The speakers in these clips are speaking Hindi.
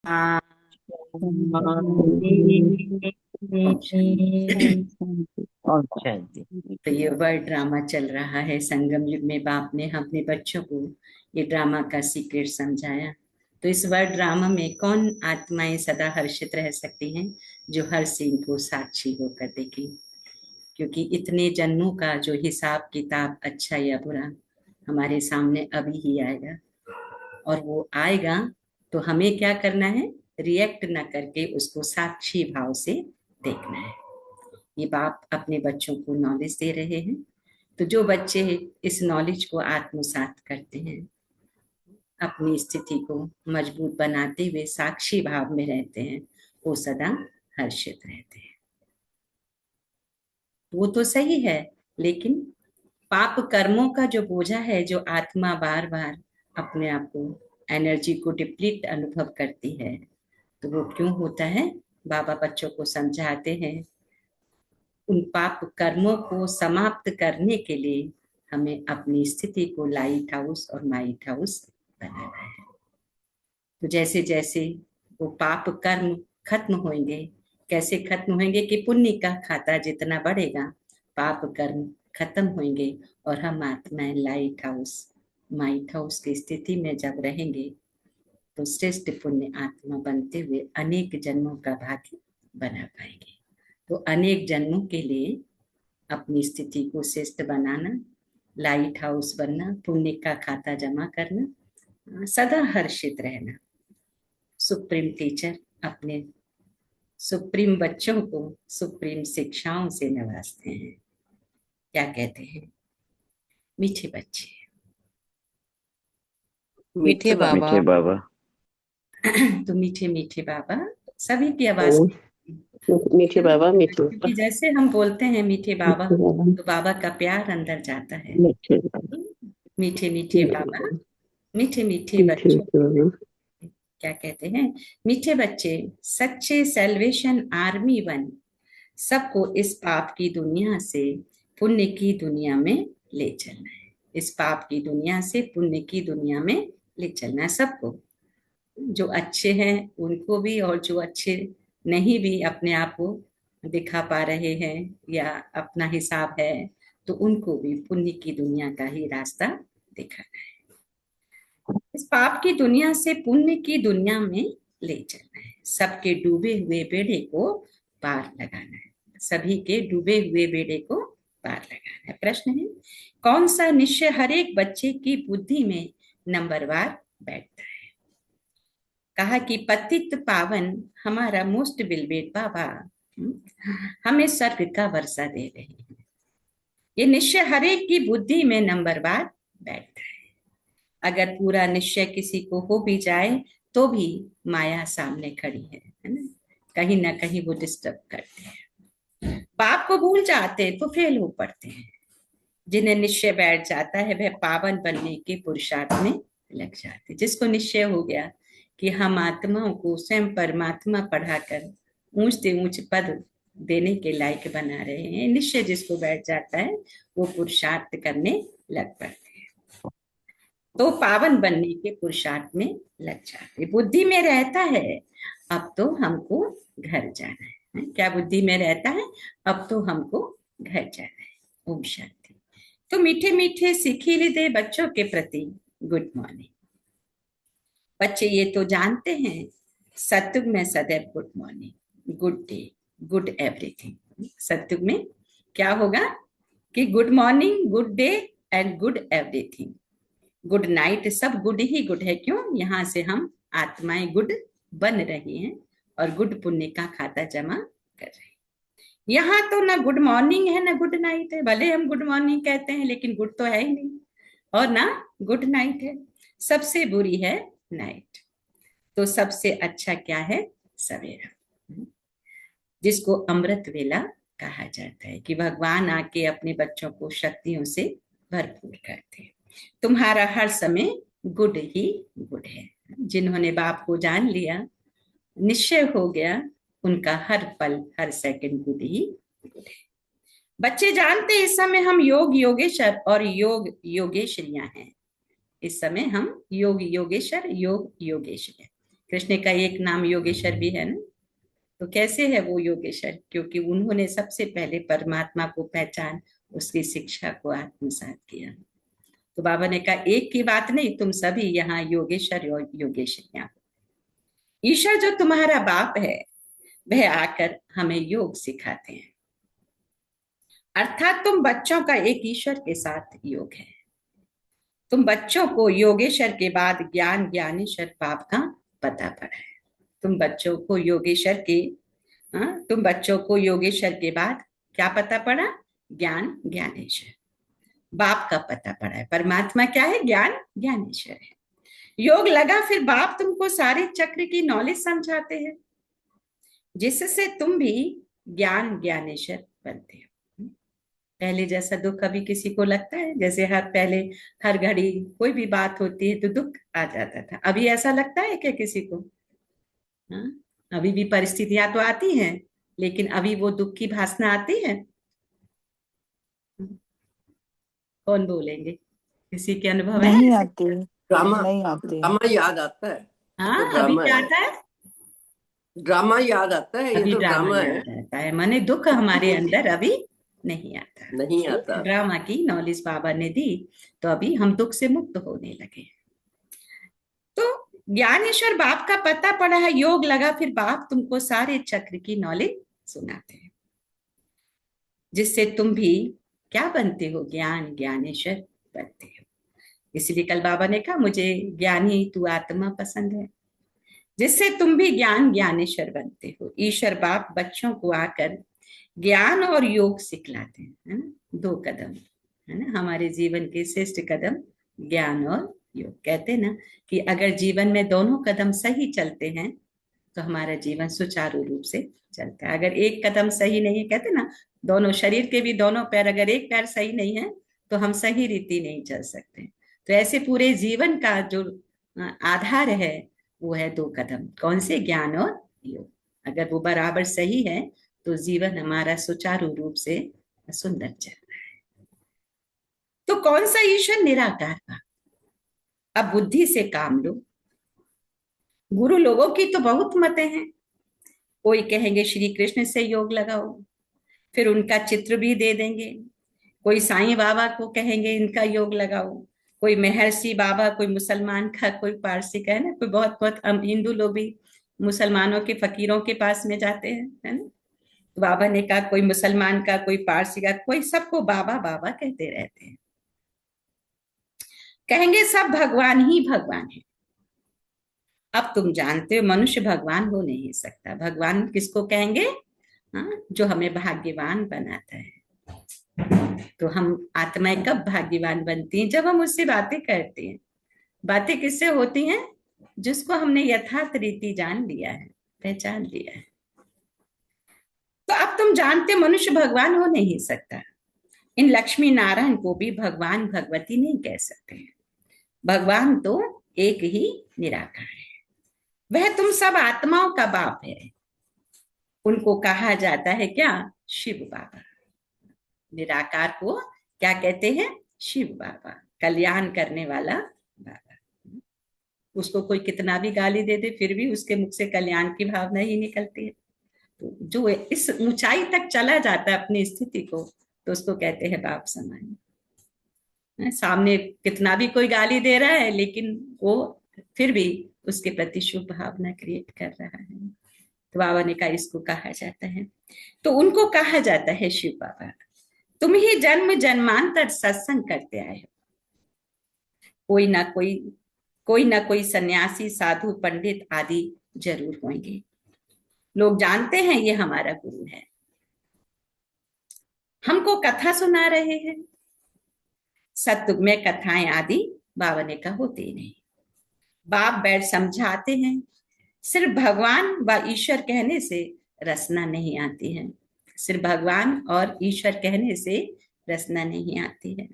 और शांति। तो ये वर्ड ड्रामा चल रहा है संगम युग में। बाप ने अपने बच्चों को ये ड्रामा का सीक्रेट समझाया। तो इस वर्ड ड्रामा में कौन आत्माएं सदा हर्षित रह सकती हैं? जो हर सीन को साक्षी होकर देखें। क्योंकि इतने जन्मों का जो हिसाब किताब, अच्छा या बुरा, हमारे सामने अभी ही आएगा। और वो आएगा तो हमें क्या करना है? रिएक्ट ना करके उसको साक्षी भाव से देखना है। ये बाप अपने बच्चों को नॉलेज दे रहे हैं। तो जो बच्चे इस नॉलेज को आत्मसात करते हैं, अपनी स्थिति को मजबूत बनाते हुए साक्षी भाव में रहते हैं, वो सदा हर्षित रहते हैं। वो तो सही है, लेकिन पाप कर्मों का जो बोझा है, जो आत्मा बार बार अपने आप को, एनर्जी को डिप्लीट अनुभव करती है, तो वो क्यों होता है? बाबा बच्चों को समझाते हैं उन पाप कर्मों को समाप्त करने के लिए हमें अपनी स्थिति को लाइट हाउस और माइट हाउस बनाना है। तो जैसे जैसे वो पाप कर्म खत्म होंगे, कैसे खत्म होंगे कि पुण्य का खाता जितना बढ़ेगा, पाप कर्म खत्म होंगे और हम आत्माएं लाइट हाउस माइट हाउस की स्थिति में जब रहेंगे, तो श्रेष्ठ पुण्य आत्मा बनते हुए अनेक जन्मों का भाग्य बना पाएंगे। तो अनेक जन्मों के लिए अपनी स्थिति को श्रेष्ठ बनाना, लाइट हाउस बनना, पुण्य का खाता जमा करना, सदा हर्षित रहना। सुप्रीम टीचर अपने सुप्रीम बच्चों को सुप्रीम शिक्षाओं से नवाजते हैं। क्या कहते हैं मीठे बच्चे? मीठे मीठे बाबा। बाबा। मीठे बाबा। तो मीठे मीठे बाबा, सभी की आवाज। हम्म, मीठे बाबा मीठे क्योंकि बाबा। जैसे हम बोलते हैं मीठे बाबा, मीठे बाबा। तो बाबा का प्यार अंदर जाता है। मीठे बाबा। मीठे मीठे मीठे बाबा, बाबा। मीठे मीठे मीठे बच्चों। मीठे बाबा। क्या कहते हैं? मीठे बच्चे, सच्चे सेल्वेशन आर्मी बन सबको इस पाप की दुनिया से पुण्य की दुनिया में ले चलना है। इस पाप की दुनिया से पुण्य की दुनिया में ले चलना है सबको। जो अच्छे हैं उनको भी, और जो अच्छे नहीं भी अपने आप को दिखा पा रहे हैं या अपना हिसाब है, तो उनको भी पुण्य की दुनिया का ही रास्ता दिखाना है। इस पाप की दुनिया से पुण्य की दुनिया में ले चलना है। सबके डूबे हुए बेड़े को पार लगाना है। सभी के डूबे हुए बेड़े को पार लगाना है। प्रश्न है, कौन सा निश्चय हर एक बच्चे की बुद्धि में नंबरवार बैठता है? कहा कि पतित पावन हमारा मोस्ट बिलवेड बाबा हमें स्वर्ग का वर्षा दे रहे हैं। ये निश्चय हर एक की बुद्धि में नंबरवार बैठता है। अगर पूरा निश्चय किसी को हो भी जाए, तो भी माया सामने खड़ी है ना? कहीं ना कहीं वो डिस्टर्ब करते हैं। पाप को भूल जाते तो फेल हो पड़ते हैं। जिन्हें निश्चय बैठ जाता है वह पावन बनने के पुरुषार्थ में लग जाते। जिसको निश्चय हो गया कि हम आत्माओं को स्वयं परमात्मा पढ़ाकर ऊंच से ऊंच पद देने के लायक बना रहे हैं, निश्चय जिसको बैठ जाता है, वो पुरुषार्थ करने लग पड़ते हैं। तो पावन बनने के पुरुषार्थ में लग जाते। बुद्धि में रहता है अब तो हमको घर जाना है। क्या बुद्धि में रहता है? अब तो हमको घर जाना है। ओम शांति। तो मीठे मीठे सीखी दे बच्चों के प्रति गुड मॉर्निंग। बच्चे ये तो जानते हैं सत्युग में सदैव good morning, good day, good everything. Satyug में क्या होगा कि good morning, good day and good everything. Good night, सब गुड ही गुड है। क्यों? यहाँ से हम आत्माएं गुड बन रही हैं और गुड पुण्य का खाता जमा कर रहे हैं। यहाँ तो ना गुड मॉर्निंग है ना गुड नाइट है। भले हम गुड मॉर्निंग कहते हैं, लेकिन गुड तो है ही नहीं, और ना गुड नाइट है। सबसे बुरी है नाइट। तो सबसे अच्छा क्या है? सवेरा, जिसको अमृत वेला कहा जाता है। कि भगवान आके अपने बच्चों को शक्तियों से भरपूर करते हैं। तुम्हारा हर समय गुड ही गुड है। जिन्होंने बाप को जान लिया, निश्चय हो गया, उनका हर पल हर सेकंड गुड ही गुड है। बच्चे जानते इस समय हम योग योगेश्वर और योग योगेश्वरियां हैं। इस समय हम योग योगेश्वर योग योगेश्वर हैं। कृष्ण का एक नाम योगेश्वर भी है ना। तो कैसे है वो योगेश्वर? क्योंकि उन्होंने सबसे पहले परमात्मा को पहचान, उसकी शिक्षा को आत्मसात किया। तो बाबा ने कहा एक की बात नहीं, तुम सभी यहाँ योगेश्वर और योगेश्वरियां। ईश्वर जो तुम्हारा बाप है वह आकर हमें योग सिखाते हैं। अर्थात तुम बच्चों का एक ईश्वर के साथ योग है। तुम बच्चों को योगेश्वर के बाद ज्ञान ज्ञानेश्वर बाप का पता पड़ा है। तुम बच्चों को योगेश्वर के तुम बच्चों को योगेश्वर के बाद क्या पता पड़ा? ज्ञान ज्ञानेश्वर बाप का पता पड़ा है। परमात्मा क्या है? ज्ञान ज्ञानेश्वर है। योग लगा फिर बाप तुमको सारे चक्र की नॉलेज समझाते हैं, जिससे तुम भी ज्ञान ज्ञानेश्वर बनते हो। पहले जैसा दुख अभी किसी को लगता है? जैसे पहले हर घड़ी कोई भी बात होती है तो दुख आ जाता था, अभी ऐसा लगता है क्या किसी को? हाँ, अभी भी परिस्थितियां तो आती हैं, लेकिन अभी वो दुख की भासना आती है? कौन बोलेंगे? किसी के अनुभव है? नहीं आती, ड्रामा नहीं आती। ड्रामा याद आता है। हाँ, तो अभी ड्रामा क्या है, आता है? ड्रामा याद आता है। ये अभी तो ड्रामा ड्रामा है, याद आता है, माने दुख हमारे अंदर अभी नहीं आता। नहीं आता। ड्रामा की नॉलेज बाबा ने दी तो अभी हम दुख से मुक्त होने लगे। तो ज्ञानेश्वर बाप का पता पड़ा है, योग लगा फिर बाप तुमको सारे चक्र की नॉलेज सुनाते हैं, जिससे तुम भी क्या बनते हो? ज्ञान ज्ञानेश्वर बनते हो। इसलिए कल बाबा ने कहा मुझे ज्ञानी तू आत्मा पसंद है, जिससे तुम भी ज्ञान ज्ञानेश्वर बनते हो। ईश्वर बाप बच्चों को आकर ज्ञान और योग सिखलाते हैं, है ना? 2 कदम, है ना? हमारे जीवन के श्रेष्ठ कदम ज्ञान और योग। कहते ना कि अगर जीवन में दोनों कदम सही चलते हैं तो हमारा जीवन सुचारू रूप से चलता है। अगर एक कदम सही नहीं है, कहते ना दोनों शरीर के भी दोनों पैर, अगर एक पैर सही नहीं है तो हम सही रीति नहीं चल सकते। तो ऐसे पूरे जीवन का जो आधार है वो है 2 कदम। कौन से? ज्ञान और योग। अगर वो बराबर सही है तो जीवन हमारा सुचारू रूप से सुंदर चल रहा है। तो कौन सा ईश्वर? निराकार का। अब बुद्धि से काम लो। गुरु लोगों की तो बहुत मतें हैं। कोई कहेंगे श्री कृष्ण से योग लगाओ, फिर उनका चित्र भी दे देंगे। कोई साईं बाबा को कहेंगे इनका योग लगाओ, कोई महर्षि बाबा, कोई मुसलमान का, कोई पारसी का, है ना? कोई बहुत बहुत हम हिंदू लोग भी मुसलमानों के फकीरों के पास में जाते हैं, है ना? तो बाबा ने कहा कोई मुसलमान का, कोई पारसी का, कोई सबको बाबा बाबा कहते रहते हैं। कहेंगे सब भगवान ही भगवान है। अब तुम जानते हो मनुष्य भगवान हो नहीं सकता। भगवान किसको कहेंगे? हाँ, जो हमें भाग्यवान बनाता है। तो हम आत्माएं कब भाग्यवान बनती हैं? जब हम उससे बातें करते हैं। बातें किससे होती हैं? जिसको हमने यथार्थ रीति जान लिया है, पहचान लिया है। तो अब तुम जानते मनुष्य भगवान हो नहीं सकता। इन लक्ष्मी नारायण को भी भगवान भगवती नहीं कह सकते हैं। भगवान तो एक ही निराकार है। वह तुम सब आत्माओं का बाप है। उनको कहा जाता है क्या? शिव बाबा। निराकार को क्या कहते हैं? शिव बाबा, कल्याण करने वाला बाबा। उसको कोई कितना भी गाली दे दे फिर भी उसके मुख से कल्याण की भावना ही निकलती है। तो जो इस ऊंचाई तक चला जाता है अपनी स्थिति को, तो उसको कहते हैं बाप समान। सामने कितना भी कोई गाली दे रहा है लेकिन वो फिर भी उसके प्रति शुभ भावना क्रिएट कर रहा है। तो बाबा ने कहा इसको कहा जाता है। तो उनको कहा जाता है शिव बाबा। तुम ही जन्म जन्मांतर सत्संग करते आए हो। कोई ना कोई सन्यासी, साधु, पंडित आदि जरूर होंगे। लोग जानते हैं ये हमारा गुरु है, हमको कथा सुना रहे हैं। सत्युग में कथाएं आदि बाबा ने कहा होते ही नहीं। बाप बैठ समझाते हैं। सिर्फ भगवान व ईश्वर कहने से रसना नहीं आती है। सिर्फ भगवान और ईश्वर कहने से रसना नहीं आती है।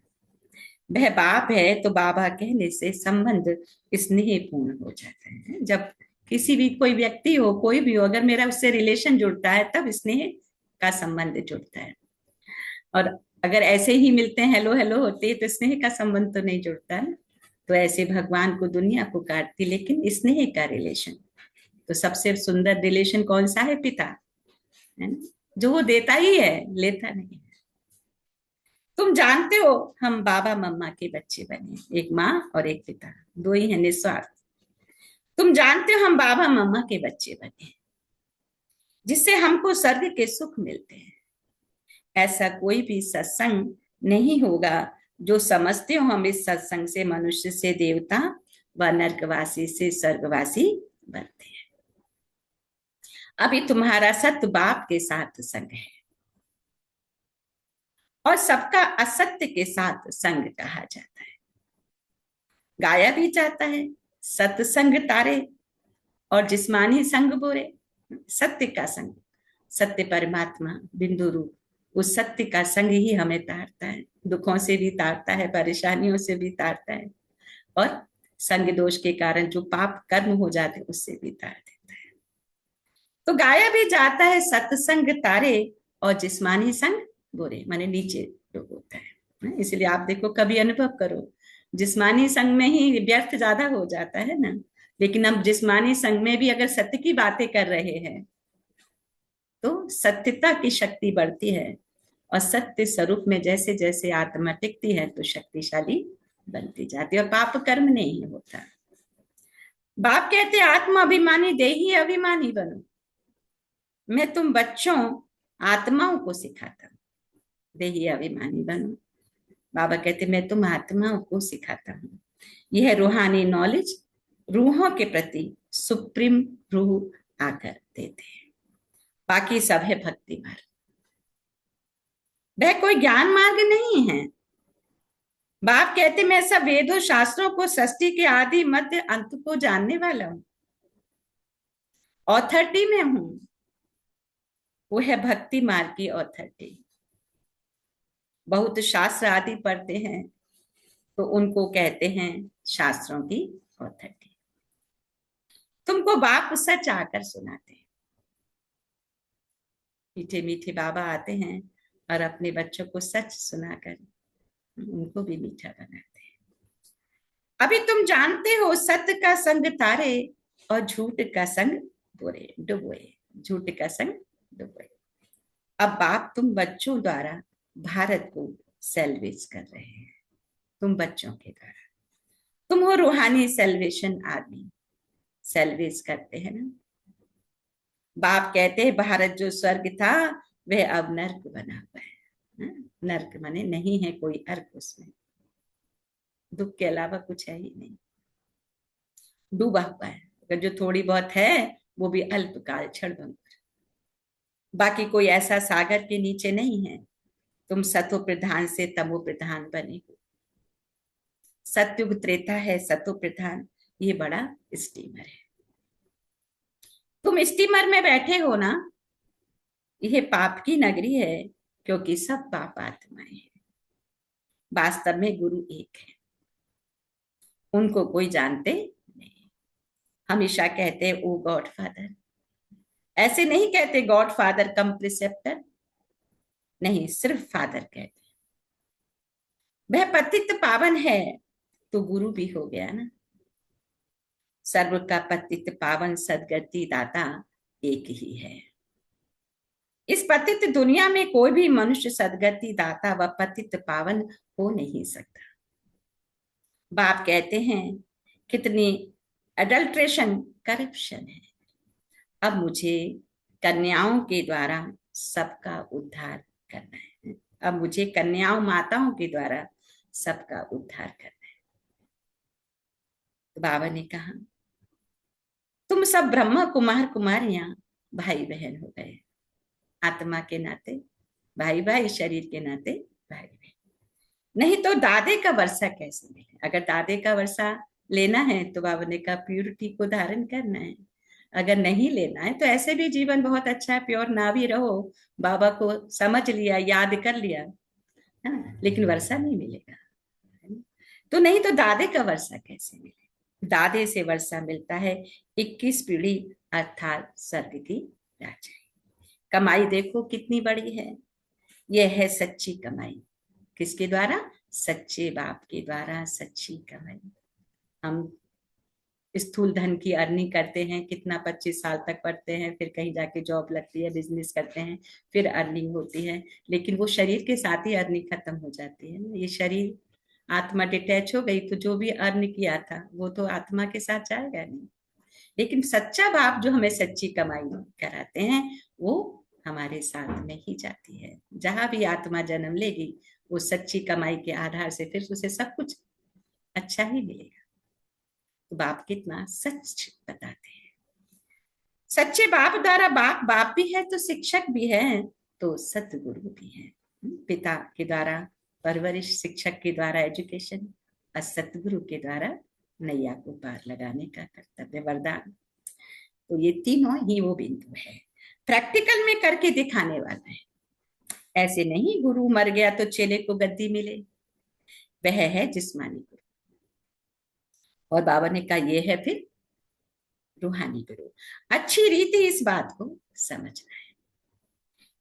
वह बाप है तो बाबा कहने से संबंध स्नेह पूर्ण हो जाता है। जब किसी भी कोई व्यक्ति हो, कोई भी हो, अगर मेरा उससे रिलेशन जुड़ता है तब स्नेह का संबंध जुड़ता है। और अगर ऐसे ही मिलते हैं, हेलो हेलो होते हैं, तो स्नेह का संबंध तो नहीं जुड़ता है। तो ऐसे भगवान को दुनिया पुकारती, लेकिन स्नेह का रिलेशन तो सबसे सुंदर रिलेशन कौन सा है? पिता, है ना, जो वो देता ही है, लेता नहीं है। तुम जानते हो हम बाबा मम्मा के बच्चे बने, एक माँ और एक पिता, दो ही है, निस्वार्थ। तुम जानते हो हम बाबा मम्मा के बच्चे बने, जिससे हमको स्वर्ग के सुख मिलते हैं। ऐसा कोई भी सत्संग नहीं होगा जो समझते हो हम इस सत्संग से मनुष्य से देवता व नरकवासी से स्वर्गवासी बनते हैं। अभी तुम्हारा सत्य बाप के साथ संग है और सबका असत्य के साथ संग कहा जाता है। गाया भी जाता है, सत्संग तारे और जिस्मानी संग बुरे। सत्य का संग, सत्य परमात्मा बिंदु रूप, उस सत्य का संग ही हमें तारता है, दुखों से भी तारता है, परेशानियों से भी तारता है, और संग दोष के कारण जो पाप कर्म हो जाते उससे भी तार देता है। तो गाया भी जाता है, सत्संग तारे और जिस्मानी संग बुरे, माने नीचे जो होता है। इसलिए आप देखो, कभी अनुभव करो, जिस्मानी संग में ही व्यर्थ ज्यादा हो जाता है ना, लेकिन हम जिस्मानी संग में भी अगर सत्य की बातें कर रहे हैं तो सत्यता की शक्ति बढ़ती है, और सत्य स्वरूप में जैसे जैसे आत्मा टिकती है तो शक्तिशाली बनती जाती है और पाप कर्म नहीं होता। बाप कहते आत्मा अभिमानी देही अभिमानी बनो। मैं तुम बच्चों आत्माओं को सिखाता हूँ, देही अभिमानी बनो। बाबा कहते मैं तुम आत्माओं को सिखाता हूँ। यह रूहानी नॉलेज रूहों के प्रति सुप्रीम रूह आकर देते हैं, बाकी सब है भक्ति मार्ग। वह कोई ज्ञान मार्ग नहीं है। बाप कहते मैं सब वेदों शास्त्रों को, सृष्टि के आदि मध्य अंत को जानने वाला हूं, ऑथोरिटी में हूं। वो है भक्ति मार्ग की ऑथोरिटी। बहुत शास्त्र आदि पढ़ते हैं तो उनको कहते हैं शास्त्रों की ऑथोरिटी। तुमको बाप सच आकर सुनाते हैं। मीठे मीठे बाबा आते हैं और अपने बच्चों को सच सुनाकर उनको भी मीठा बनाते हैं। अभी तुम जानते हो सत्य का संग तारे और झूठ का संग बुरे डुबोए, झूठ का संग डुबोए। अब बाप तुम बच्चों द्वारा भारत को सेल्वेज कर रहे हैं, तुम बच्चों के द्वारा। तुम हो रूहानी सेल्वेशन आर्मी, सेल्वेज करते हैं ना। बाप कहते हैं भारत जो स्वर्ग था वह अब नर्क बना हुआ है। नर्क माने नहीं है कोई अर्क, उसमें दुख के अलावा कुछ है ही नहीं, डूबा हुआ है। अगर जो थोड़ी बहुत है वो भी अल्पकाल क्षणभंगुर, बाकी कोई ऐसा सागर के नीचे नहीं है। तुम सतो प्रधान से तमो प्रधान बने हो। सत्युग त्रेता है, सतो प्रधान ये बड़ा स्टीमर है। तुम स्टीमर में बैठे हो ना, यह पाप की नगरी है, क्योंकि सब पाप आत्माएं हैं। वास्तव में गुरु एक है, उनको कोई जानते नहीं। हमेशा कहते ओ गॉड फादर, ऐसे नहीं कहते गॉड फादर कम प्रिसेप्टर, नहीं, सिर्फ फादर कहते। वह पतित पावन है तो गुरु भी हो गया ना। सर्व का पतित पावन सदगति दाता एक ही है। इस पतित दुनिया में कोई भी मनुष्य सदगति दाता व पतित पावन हो नहीं सकता। बाप कहते हैं कितनी अडल्ट्रेशन, करप्शन है। अब मुझे कन्याओं के द्वारा सबका उद्धार करना है। अब मुझे कन्याओं माताओं के द्वारा सबका उद्धार करना है। तो बाबा ने कहा तुम सब ब्रह्मा कुमार कुमारियां भाई बहन हो गए, आत्मा के नाते भाई भाई, शरीर के नाते भाई बहन। नहीं तो दादे का वर्षा कैसे मिले? अगर दादे का वर्षा लेना है तो बाबा ने कहा प्यूरिटी को धारण करना है। अगर नहीं लेना है तो ऐसे भी जीवन बहुत अच्छा है, प्योर ना भी रहो, बाबा को समझ लिया, याद कर लिया, है ना, लेकिन वर्षा नहीं मिलेगा। तो नहीं तो दादे का वर्षा कैसे मिले? दादे से वर्षा मिलता है 21 पीढ़ी अर्थात स्वर्ग की राजा। कमाई देखो कितनी बड़ी है। यह है सच्ची कमाई। किसके द्वारा? सच्चे बाप के द्वारा सच्ची कमाई। हम स्थूल धन की अर्निंग करते हैं, कितना 25 साल तक पढ़ते हैं, फिर कहीं जाके जॉब लगती है, बिजनेस करते हैं, फिर अर्निंग होती है, लेकिन वो शरीर के साथ ही अर्निंग खत्म हो जाती है ना। ये शरीर, आत्मा डिटैच हो गई तो जो भी अर्न किया था वो तो आत्मा के साथ जाएगा नहीं। लेकिन सच्चा बाप जो हमें सच्ची कमाई कराते हैं वो हमारे साथ में ही जाती है। जहां भी आत्मा जन्म लेगी वो सच्ची कमाई के आधार से फिर उसे सब कुछ अच्छा ही मिलेगा। तो बाप कितना सच बताते हैं। सच्चे बाप द्वारा बाप बाप भी है तो शिक्षक भी है तो सतगुरु भी है। पिता के द्वारा परवरिश, शिक्षक के द्वारा एजुकेशन और सतगुरु के द्वारा नैया को पार लगाने का कर्तव्य, वरदान। तो ये तीनों ही वो बिंदु है, प्रैक्टिकल में करके दिखाने वाला है। ऐसे नहीं गुरु मर गया तो चेले को गद्दी मिले, वह है जिस्मानी गुरु। और बाबा ने कहा ये है फिर रूहानी गुरु। अच्छी रीति इस बात को समझना है,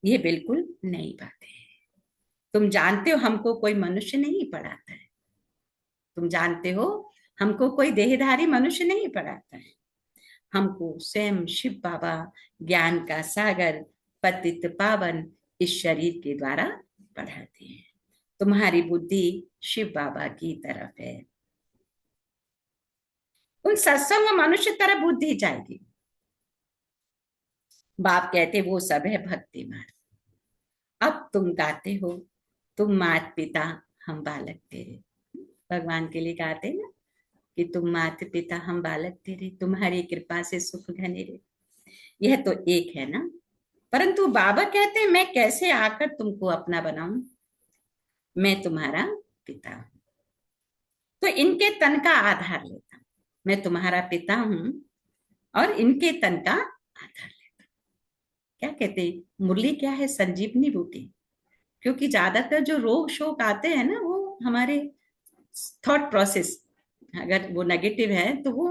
ये बिल्कुल नई बात है। तुम जानते हो हमको कोई मनुष्य नहीं पढ़ाता है, तुम जानते हो हमको कोई देहधारी मनुष्य नहीं पढ़ाता है, हमको स्वयं शिव बाबा ज्ञान का सागर पतित पावन इस शरीर के द्वारा पढ़ाते हैं। तुम्हारी बुद्धि शिव बाबा की तरफ है, उन सत्संग मनुष्य तरफ बुद्धि जाएगी। बाप कहते वो सब है भक्ति मार्ग। अब तुम गाते हो तुम मात पिता हम बालक तेरे, भगवान के लिए गाते ना कि तुम मात पिता हम बालक तेरे, तुम्हारी कृपा से सुख घने रे। यह तो एक है ना, परंतु बाबा कहते हैं मैं कैसे आकर तुमको अपना बनाऊं, मैं तुम्हारा पिता हूं। तो इनके तन का आधार लेता हूं, मैं तुम्हारा पिता हूं और इनके तन का आधार लेता हूं। क्या कहते हैं मुरली क्या है, संजीवनी बूटी। क्योंकि ज्यादातर जो रोग शोक आते हैं ना वो हमारे थॉट प्रोसेस, अगर वो नेगेटिव है तो वो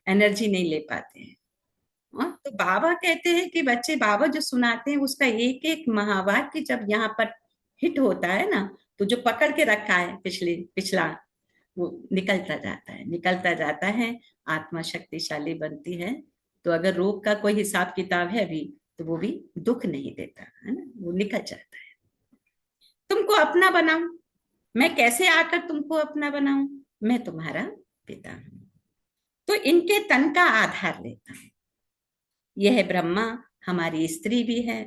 एनर्जी नहीं ले पाते हैं। तो बाबा कहते हैं कि बच्चे, बाबा जो सुनाते हैं उसका एक एक महावाक्य जब यहाँ पर हिट होता है ना तो जो पकड़ के रखा है पिछला वो निकलता जाता है, आत्मा शक्तिशाली बनती है। तो अगर रोग का कोई हिसाब किताब है भी तो वो भी दुख नहीं देता है ना, वो निकल जाता है। तुमको अपना बनाऊं, मैं कैसे आकर तुमको अपना बनाऊं, मैं तुम्हारा पिता हूं। तो इनके तन का आधार लेता हूं। यह ब्रह्मा हमारी स्त्री भी है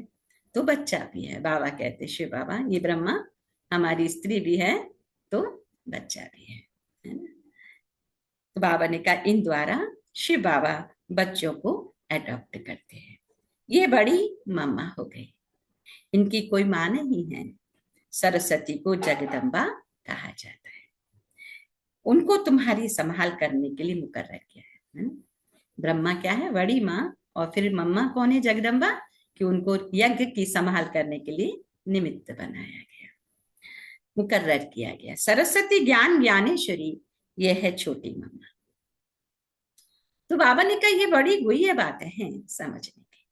तो बच्चा भी है। बाबा कहते शिव बाबा ये ब्रह्मा हमारी स्त्री भी है तो बच्चा भी है ना। तो बाबा ने कहा इन द्वारा शिव बाबा बच्चों को अडॉप्ट करते हैं। ये बड़ी मम्मा हो गई, इनकी कोई मां नहीं है। सरस्वती को जगदम्बा कहा जाता है। उनको तुम्हारी संभाल करने के लिए मुकर्रर किया है ना। ब्रह्मा क्या है, बड़ी माँ, और फिर मम्मा कौन है, जगदम्बा, कि उनको यज्ञ की संभाल करने के लिए निमित्त बनाया गया, मुकर्रर किया गया। सरस्वती ज्ञान ज्ञानेश्वरी ये है छोटी मम्मा। तो बाबा ने कहा ये बड़ी गुह्य बातें हैं समझने की।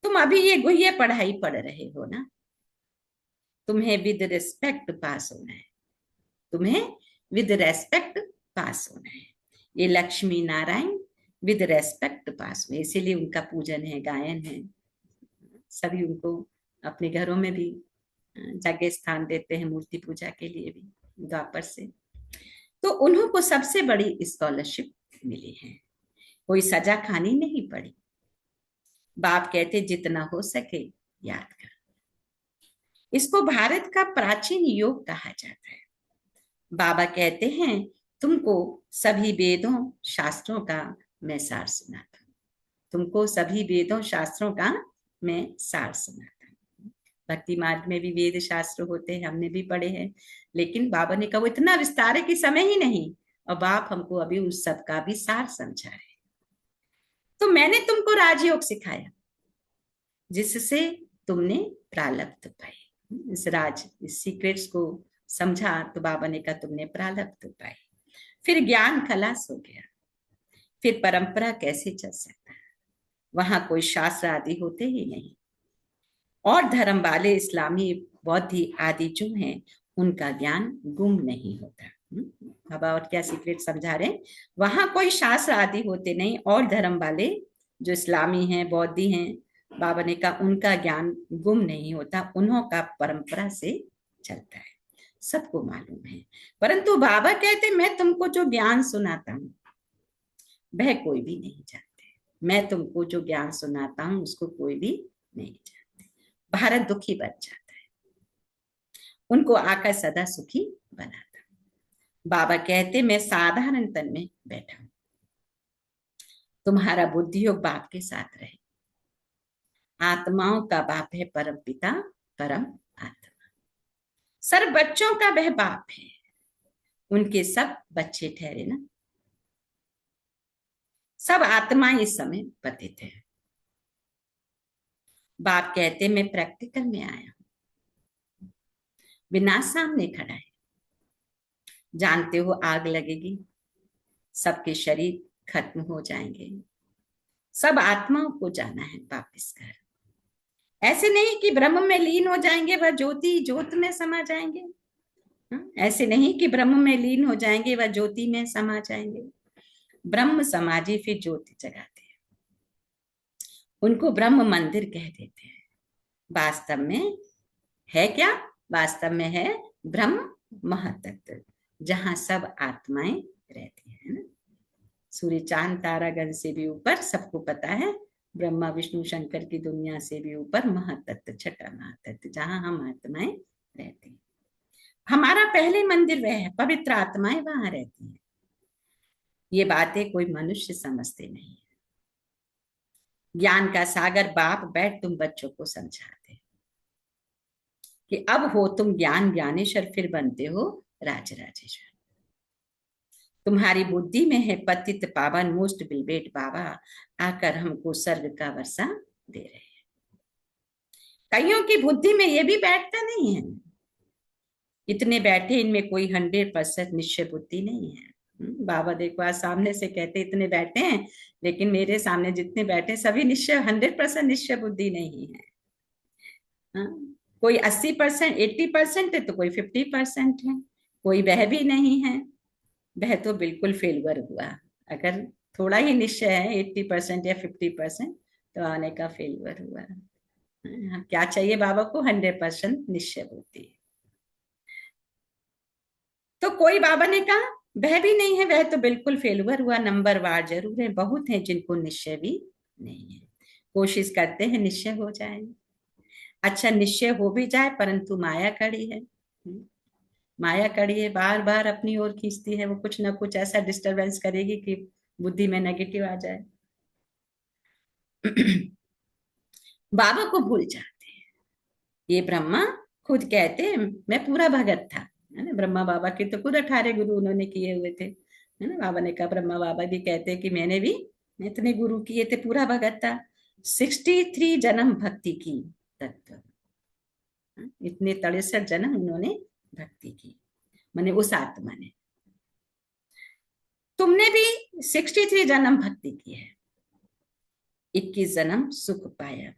तुम अभी ये गुह्य पढ़ाई पढ़ रहे हो ना, तुम्हें विद रिस्पेक्ट पास होना है, तुम्हें विद रेस्पेक्ट पास होना है। ये लक्ष्मी नारायण विद रेस्पेक्ट पास हुए, इसीलिए उनका पूजन है, गायन है। सभी उनको अपने घरों में भी जगह स्थान देते हैं, मूर्ति पूजा के लिए भी द्वापर से। तो उन्हों को सबसे बड़ी स्कॉलरशिप मिली है, कोई सजा खानी नहीं पड़ी। बाप कहते जितना हो सके याद कर। इसको भारत का प्राचीन योग कहा जाता है। बाबा कहते हैं तुमको सभी वेदों शास्त्रों का मैं सार सुनाता हूँ, तुमको सभी वेदों शास्त्रों का मैं सार सुनाता हूँ। भक्ति मार्ग में भी वेद शास्त्र होते हैं, हमने भी पढ़े हैं, लेकिन बाबा ने कहा वो इतना विस्तार है कि समय ही नहीं, और बाप हमको अभी उस सब का भी सार समझा है। तो मैंने तुमको राजयोग सिखाया जिससे तुमने प्रारब्ध पाए। इस सीक्रेट्स को समझा तो बाबा ने कहा तुमने प्रारब्ध पाए। फिर ज्ञान खलास हो गया, फिर परंपरा कैसे चल सकता है, वहां कोई शास्त्र आदि होते ही नहीं। और धर्म वाले इस्लामी बौद्धी आदि जो हैं उनका ज्ञान गुम नहीं होता, बाबा और क्या सीक्रेट समझा रहे हैं, वहां कोई शास्त्र आदि होते नहीं, और धर्म वाले जो इस्लामी हैं, बौद्धी हैं, बाबा ने कहा उनका ज्ञान गुम नहीं होता, उन्हों का परंपरा से चलता है, सबको मालूम है। परंतु बाबा कहते मैं तुमको जो ज्ञान सुनाता हूं वह कोई भी नहीं जानते, मैं तुमको जो ज्ञान सुनाता हूं उसको कोई भी नहीं जानते। भारत दुखी बन जाता है, उनको आकर सदा सुखी बनाता। बाबा कहते मैं साधारण तन में बैठा हूं, तुम्हारा बुद्धि योग बाप के साथ रहे। आत्माओं का बाप है परम पिता, परम आत्मा। सर्व बच्चों का वह बाप है, उनके सब बच्चे ठहरे ना, सब आत्माएं इस समय पतित है। बाप कहते मैं प्रैक्टिकल में आया हूं, विनाश सामने खड़ा है, जानते हो आग लगेगी, सबके शरीर खत्म हो जाएंगे, सब आत्माओं को जाना है वापिस घर। ऐसे नहीं कि ब्रह्म में लीन हो जाएंगे, वह ज्योति ज्योत में समा जाएंगे। ऐसे नहीं कि ब्रह्म में लीन हो जाएंगे वह ज्योति में समा जाएंगे। ब्रह्म समाधि फिर ज्योति जगाते हैं, उनको ब्रह्म मंदिर कह देते हैं। वास्तव में है क्या? वास्तव में है ब्रह्म महातत्व, जहां सब आत्माएं रहती है ना। सूर्य चांद तारागण से भी ऊपर, सबको पता है, ब्रह्मा विष्णु शंकर की दुनिया से भी ऊपर महातत्व, छठा महातत्व, जहां हम आत्माएं रहती हैं। हमारा पहले मंदिर वह है, पवित्र आत्माएं वहां रहती हैं। ये बातें कोई मनुष्य समझते नहीं। ज्ञान का सागर बाप बैठ तुम बच्चों को समझाते कि अब हो तुम ज्ञान ज्ञानेश्वर, फिर बनते हो राज राजेश्वर। तुम्हारी बुद्धि में है पतित पावन मोस्ट बिलबेट बाबा, आकर हमको स्वर्ग का वर्षा दे रहे हैं। कईयों की बुद्धि में ये भी बैठता नहीं है, इतने बैठे इनमें कोई 100% निश्चय बुद्धि नहीं है। बाबा देखो आज सामने से कहते इतने बैठे हैं, लेकिन मेरे सामने जितने बैठे सभी निश्चय 100% निश्चय बुद्धि नहीं है। कोई 80% 80% है तो कोई 50% है, कोई वह भी नहीं है, वह तो बिल्कुल फेलवर हुआ। अगर थोड़ा ही निश्चय है 80% या 50% तो आने का फेलवर हुआ। क्या चाहिए बाबा को? 100% निश्चय बुद्धि। तो कोई बाबा ने कहा वह भी नहीं है, वह तो बिल्कुल फेलवर हुआ। नंबर वार जरूर है, बहुत है जिनको निश्चय भी नहीं है, कोशिश करते हैं निश्चय हो जाए। अच्छा निश्चय हो भी जाए परंतु माया कड़ी है, माया कड़ी है, बार बार अपनी ओर खींचती है, वो कुछ ना कुछ ऐसा डिस्टरबेंस करेगी कि बुद्धि में नेगेटिव आ जाए। बाबा को भूल जाते हैं। ये ब्रह्मा खुद कहते हैं मैं पूरा भगत था, है ना। ब्रह्मा बाबा के तो खुद 18 गुरु उन्होंने किए हुए थे, है ना। बाबा ने कहा, ब्रह्मा बाबा भी कहते कि मैंने भी इतने गुरु किए थे, पूरा भगत था। 63 जन्म भक्ति की तत्व, इतने 63 जन्म उन्होंने भक्ति की, माने उस आत्मा ने। तुमने भी 63 जन्म भक्ति की है, 21 जन्म सुख पाया,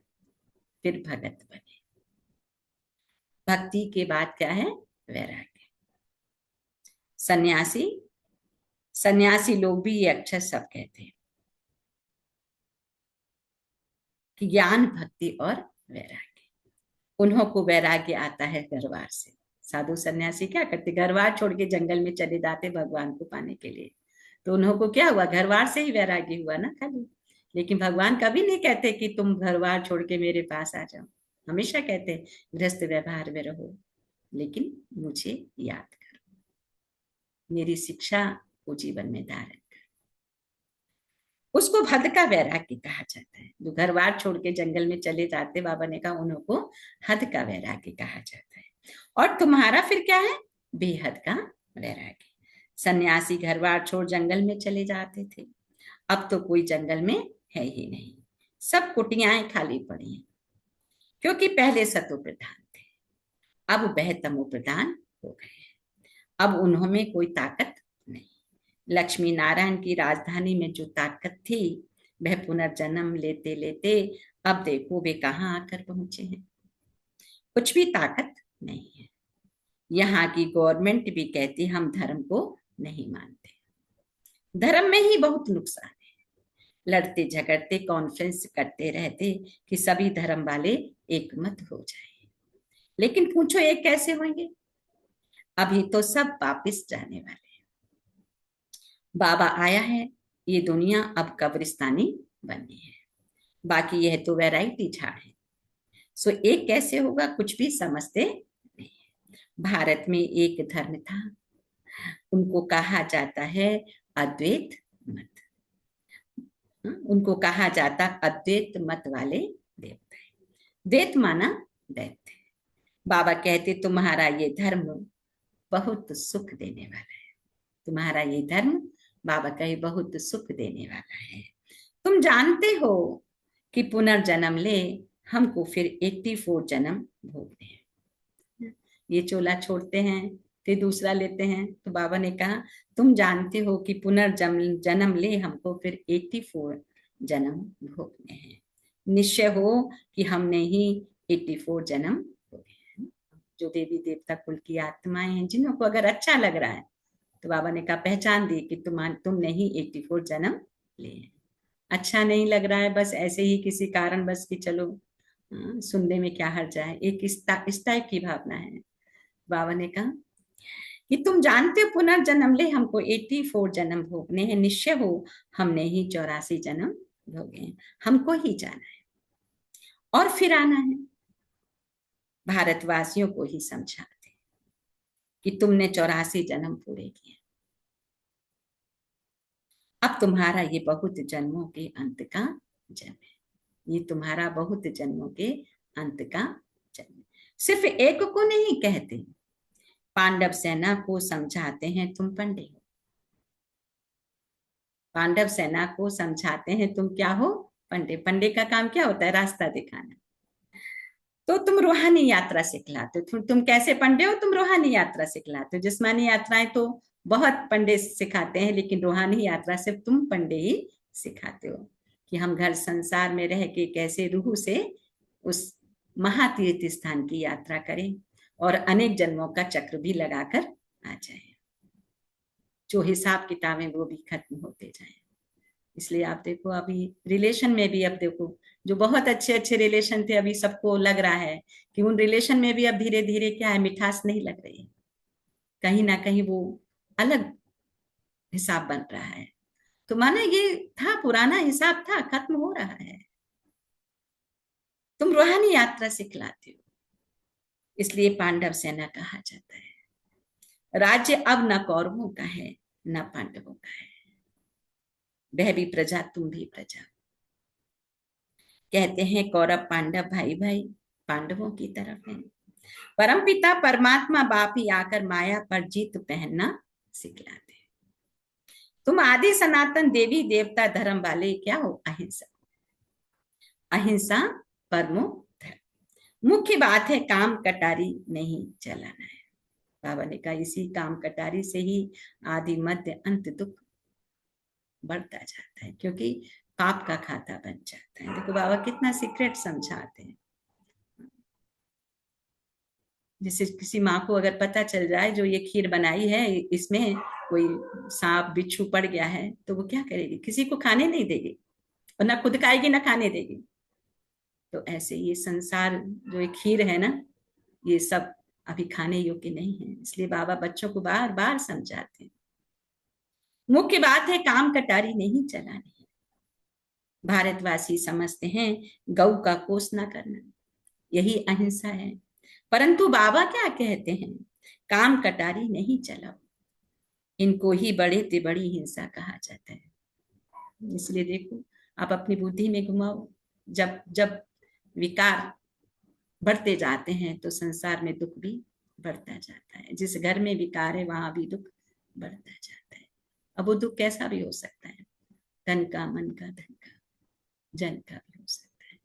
फिर भगत बने। भक्ति के बाद क्या है? वैराग्य। सन्यासी, सन्यासी लोग भी ये अक्षर सब कहते हैं कि ज्ञान भक्ति और वैराग्य। उन्हों को वैराग्य आता है घरवार से। साधु सन्यासी क्या करते? घरवार छोड़ के जंगल में चले जाते भगवान को पाने के लिए, तो उन्हों को क्या हुआ? घरवार से ही वैराग्य हुआ ना खाली। लेकिन भगवान कभी नहीं कहते कि तुम घरवार छोड़ के मेरे पास आ जाओ, हमेशा कहते गृहस्थ व्यवहार में रहो, लेकिन मुझे याद करो, मेरी शिक्षा को जीवन में धारण करो। उसको भद का वैराग्य कहा जाता है। जो घरवार छोड़ के जंगल में चले जाते, बाबा ने कहा उन्हों को हद का वैराग्य कहा जाता है। और तुम्हारा फिर क्या है? बेहद का वैराग्य। सन्यासी घरवार छोड़ जंगल में चले जाते थे, अब तो कोई जंगल में है ही नहीं, सब कुटियाएं खाली पड़ी हैं, क्योंकि पहले सतो प्रधान थे, अब वह तमो प्रधान हो गए। अब उन्हों में कोई ताकत नहीं। लक्ष्मी नारायण की राजधानी में जो ताकत थी, वह पुनर्जन्म लेते लेते अब देखो वे कहाँ आकर पहुंचे हैं। कुछ भी ताकत नहीं है। यहाँ की गवर्नमेंट भी कहती हम धर्म को नहीं मानते। धर्म में ही बहुत नुकसान है। लड़ते झगड़ते कॉन्फ्रेंस करते रहते कि सभी धर्म वाले एक मत हो जाए, लेकिन पूछो ये कैसे होंगे? अभी तो सब वापिस जाने वाले हैं। बाबा आया है, ये दुनिया अब कब्रिस्तानी बनी है, बाकी यह तो वैरायटी झाड़ है। सो एक कैसे होगा कुछ भी समझते नहीं। भारत में एक धर्म था, उनको कहा जाता है अद्वैत मत। उनको कहा जाता अद्वैत मत वाले देवता है। द्वैत माना दैत्य। बाबा कहते तुम्हारा ये धर्म बहुत सुख देने वाला है। तुम्हारा ये धर्म, बाबा कहे, बहुत सुख देने वाला है। तुम जानते हो कि पुनर्जन्म ले हमको फिर 84 जन्म भोगने हैं। ये चोला छोड़ते हैं फिर दूसरा लेते हैं। तो बाबा ने कहा तुम जानते हो कि पुनर्जन्म ले हमको फिर 84 जन्म भोगने हैं। निश्चय हो कि हमने ही 84 जन्म भोगे हैं। जो देवी देवता कुल की आत्माएं हैं, जिन्हों को अगर अच्छा लग रहा है तो बाबा ने कहा पहचान दी कि तुमने ही 84 जन्म लिए। अच्छा नहीं लग रहा है, बस ऐसे ही किसी कारण बस कि चलो सुनने में क्या हर्ज है, एक इस टाइप की भावना है। बाबा ने कहा कि तुम जानते हो पुनर्जन्म ले हमको 84 जन्म भोगने हैं। निश्चय हो हमने ही 84 जन्म भोगे हैं। हमको ही जाना है और फिर आना है। भारतवासियों को ही समझाते कि तुमने 84 जन्म पूरे किए, अब तुम्हारा ये बहुत जन्मों के अंत का जन्म है। ये तुम्हारा बहुत जन्मों के अंत का जन्म। सिर्फ एक को नहीं कहते, पांडव सेना को समझाते हैं तुम पंडे हो। पांडव सेना को समझाते हैं तुम क्या हो? पंडे। पंडे का काम क्या होता है? रास्ता दिखाना। तो तुम रूहानी यात्रा सिखलाते हो। तुम कैसे पंडे हो? तुम रूहानी यात्रा सिखलाते हो। जिस्मानी यात्राएं तो बहुत पंडे सिखाते हैं, लेकिन रूहानी यात्रा सिर्फ तुम पंडे ही सिखाते हो कि हम घर संसार में रह के कैसे रूह से उस महातीर्थ स्थान की यात्रा करें और अनेक जन्मों का चक्र भी लगाकर आ जाए, जो हिसाब किताबें वो भी खत्म होते जाए। इसलिए आप देखो अभी रिलेशन में भी, अब देखो जो बहुत अच्छे अच्छे रिलेशन थे, अभी सबको लग रहा है कि उन रिलेशन में भी अब धीरे धीरे क्या है, मिठास नहीं लग रही है। कहीं ना कहीं वो अलग हिसाब बन रहा है। तो माना ये था, पुराना हिसाब था, खत्म हो रहा है। तुम रूहानी यात्रा सिखलाते हो, इसलिए पांडव सेना कहा जाता है। राज्य अब न कौरवों का है न पांडवों का है। वह भी प्रजा तुम भी प्रजा। कहते हैं कौरव पांडव भाई भाई पांडवों की तरफ है। परमपिता परमात्मा बाप ही आकर माया पर जीत पहनना सिखलाते। तुम आदि सनातन देवी देवता धर्म वाले क्या हो? अहिंसा। अहिंसा परमो धर्म। मुख्य बात है काम कटारी नहीं चलाना है। बाबा ने कहा इसी काम कटारी से ही आदि मध्य अंत दुख बढ़ता जाता है, क्योंकि पाप का खाता बन जाता है। देखो बाबा कितना सीक्रेट समझाते हैं। जैसे किसी माँ को अगर पता चल जाए जो ये खीर बनाई है इसमें कोई सांप बिच्छू पड़ गया है, तो वो क्या करेगी? किसी को खाने नहीं देगी और ना खुद खाएगी ना खाने देगी। तो ऐसे ये संसार जो एक खीर है ना, ये सब अभी खाने योग्य नहीं है। इसलिए बाबा बच्चों को बार बार समझाते हैं। मुख्य बात है काम कटारी नहीं चलानी है। भारतवासी समझते हैं गौ का कोस ना करना, यही अहिंसा है। परंतु बाबा क्या कहते हैं? काम कटारी नहीं चलाओ। इनको ही बड़े ते बड़ी हिंसा कहा जाता है। इसलिए देखो आप अपनी बुद्धि में घुमाओ, जब जब विकार बढ़ते जाते हैं तो संसार में दुख भी बढ़ता जाता है। जिस घर में विकार है वहां भी दुख बढ़ता जाता है। अब वो दुख कैसा भी हो सकता है, धन का, मन का, धन का, जन का भी हो सकता है।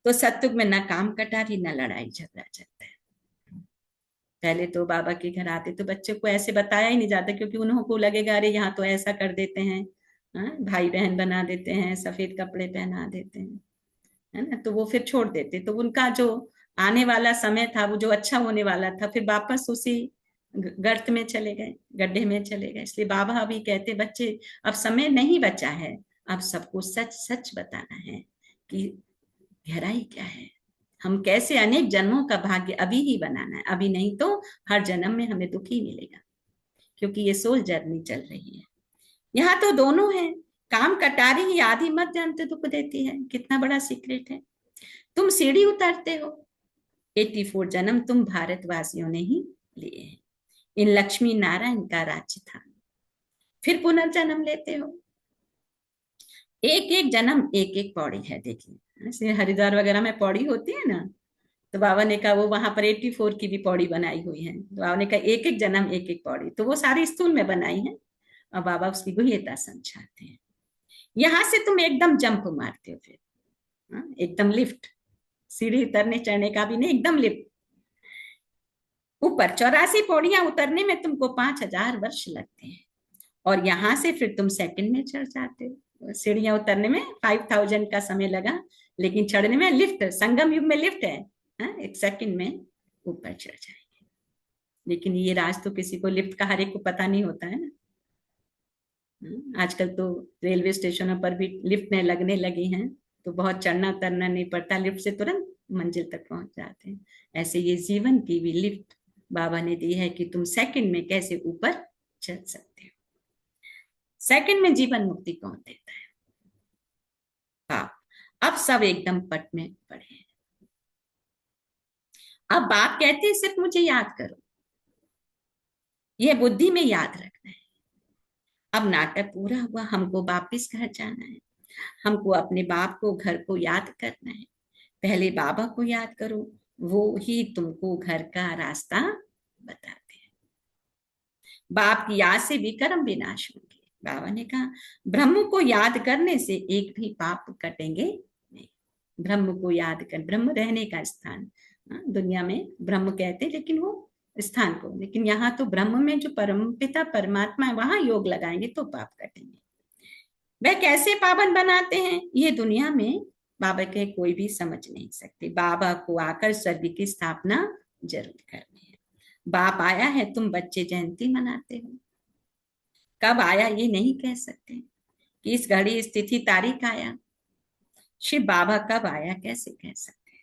तो सत्युग में ना काम कटारी ना लड़ाई झगड़ा चलता है। पहले तो बाबा के घर आते तो बच्चे को ऐसे बताया ही नहीं जाता, क्योंकि उन्हों को लगेगा अरे यहाँ तो ऐसा कर देते हैं, भाई बहन बना देते हैं, सफेद कपड़े पहना देते हैं, है ना। तो वो फिर छोड़ देते। तो उनका जो आने वाला समय था वो जो अच्छा होने वाला था, फिर वापस उसी गर्त में चले गए, गड्ढे में चले गए। इसलिए बाबा अभी कहते बच्चे अब समय नहीं बचा है, अब सबको सच सच बताना है कि गहराई क्या है, हम कैसे अनेक जन्मों का भाग्य अभी ही बनाना है, अभी नहीं तो हर जन्म में हमें दुख ही मिलेगा, क्योंकि ये सोल जर्नी चल रही है। यहाँ तो दोनों है, काम कटारी ही आदि मध्य अंत दुख देती है। कितना बड़ा सीक्रेट है। तुम सीढ़ी उतारते हो, 84 जन्म तुम भारतवासियों ने ही लिए हैं। इन लक्ष्मी नारायण का राज्य था, फिर पुनर्जन्म लेते हो। एक एक जन्म एक एक पौड़ी है। देखिए जैसे हरिद्वार वगैरह में पौड़ी होती है ना, तो बाबा ने कहा वो वहां पर 84 की भी पौड़ी बनाई हुई है। तो बाबा ने कहा एक एक जन्म एक एक पौड़ी, तो वो सारी स्थूल में बनाई है और बाबा उसकी गुह्यता समझाते हैं। यहां से तुम एकदम जंप मारते हो, फिर एकदम लिफ्ट, सीढ़ी उतरने चढ़ने का भी नहीं, एकदम लिफ्ट ऊपर। 84 पौड़ियां उतरने में तुमको 5000 वर्ष लगते हैं, और यहां से फिर तुम सेकंड में चढ़ जाते हो। सीढ़ियां उतरने में 5000 का समय लगा, लेकिन चढ़ने में लिफ्ट, संगम युग में लिफ्ट है, एक सेकंड में ऊपर चढ़ जाएंगे। लेकिन ये राज तो किसी को लिफ्ट का हर एक को पता नहीं होता है ना। आजकल तो रेलवे स्टेशनों पर भी लिफ्ट लगने लगी हैं, तो बहुत चढ़ना उतरना नहीं पड़ता, लिफ्ट से तुरंत मंजिल तक पहुंच जाते हैं। ऐसे ये जीवन की भी लिफ्ट बाबा ने दी है कि तुम सेकंड में कैसे ऊपर चढ़ सकते हो। सेकंड में जीवन मुक्ति कौन देता है? बाप। अब सब एकदम पट में पड़े हैं। अब बाप कहते हैं सिर्फ मुझे याद करो, यह बुद्धि में याद रखना है। अब नाटक पूरा हुआ, हमको वापिस घर जाना है, हमको अपने बाप को, घर को याद करना है। पहले बाबा को याद करो, वो ही तुमको घर का रास्ता बताते हैं। बाप की याद से भी कर्म विनाश होंगे। बाबा ने कहा ब्रह्म को याद करने से एक भी पाप कटेंगे नहीं। ब्रह्म को याद कर, ब्रह्म रहने का स्थान, दुनिया में ब्रह्म कहते लेकिन वो स्थान को, लेकिन यहाँ तो ब्रह्म में जो परम पिता परमात्मा है वहां योग लगाएंगे तो पाप कटेंगे। वह कैसे पावन बनाते हैं ये दुनिया में बाबा के कोई भी समझ नहीं सकते। बाबा को आकर स्वर्ग की स्थापना जरूर करनी है। बाप आया है, तुम बच्चे जयंती मनाते हो, कब आया ये नहीं कह सकते कि इस घड़ी स्थिति तारीख आया। शिव बाबा कब आया कैसे कह सकते हैं?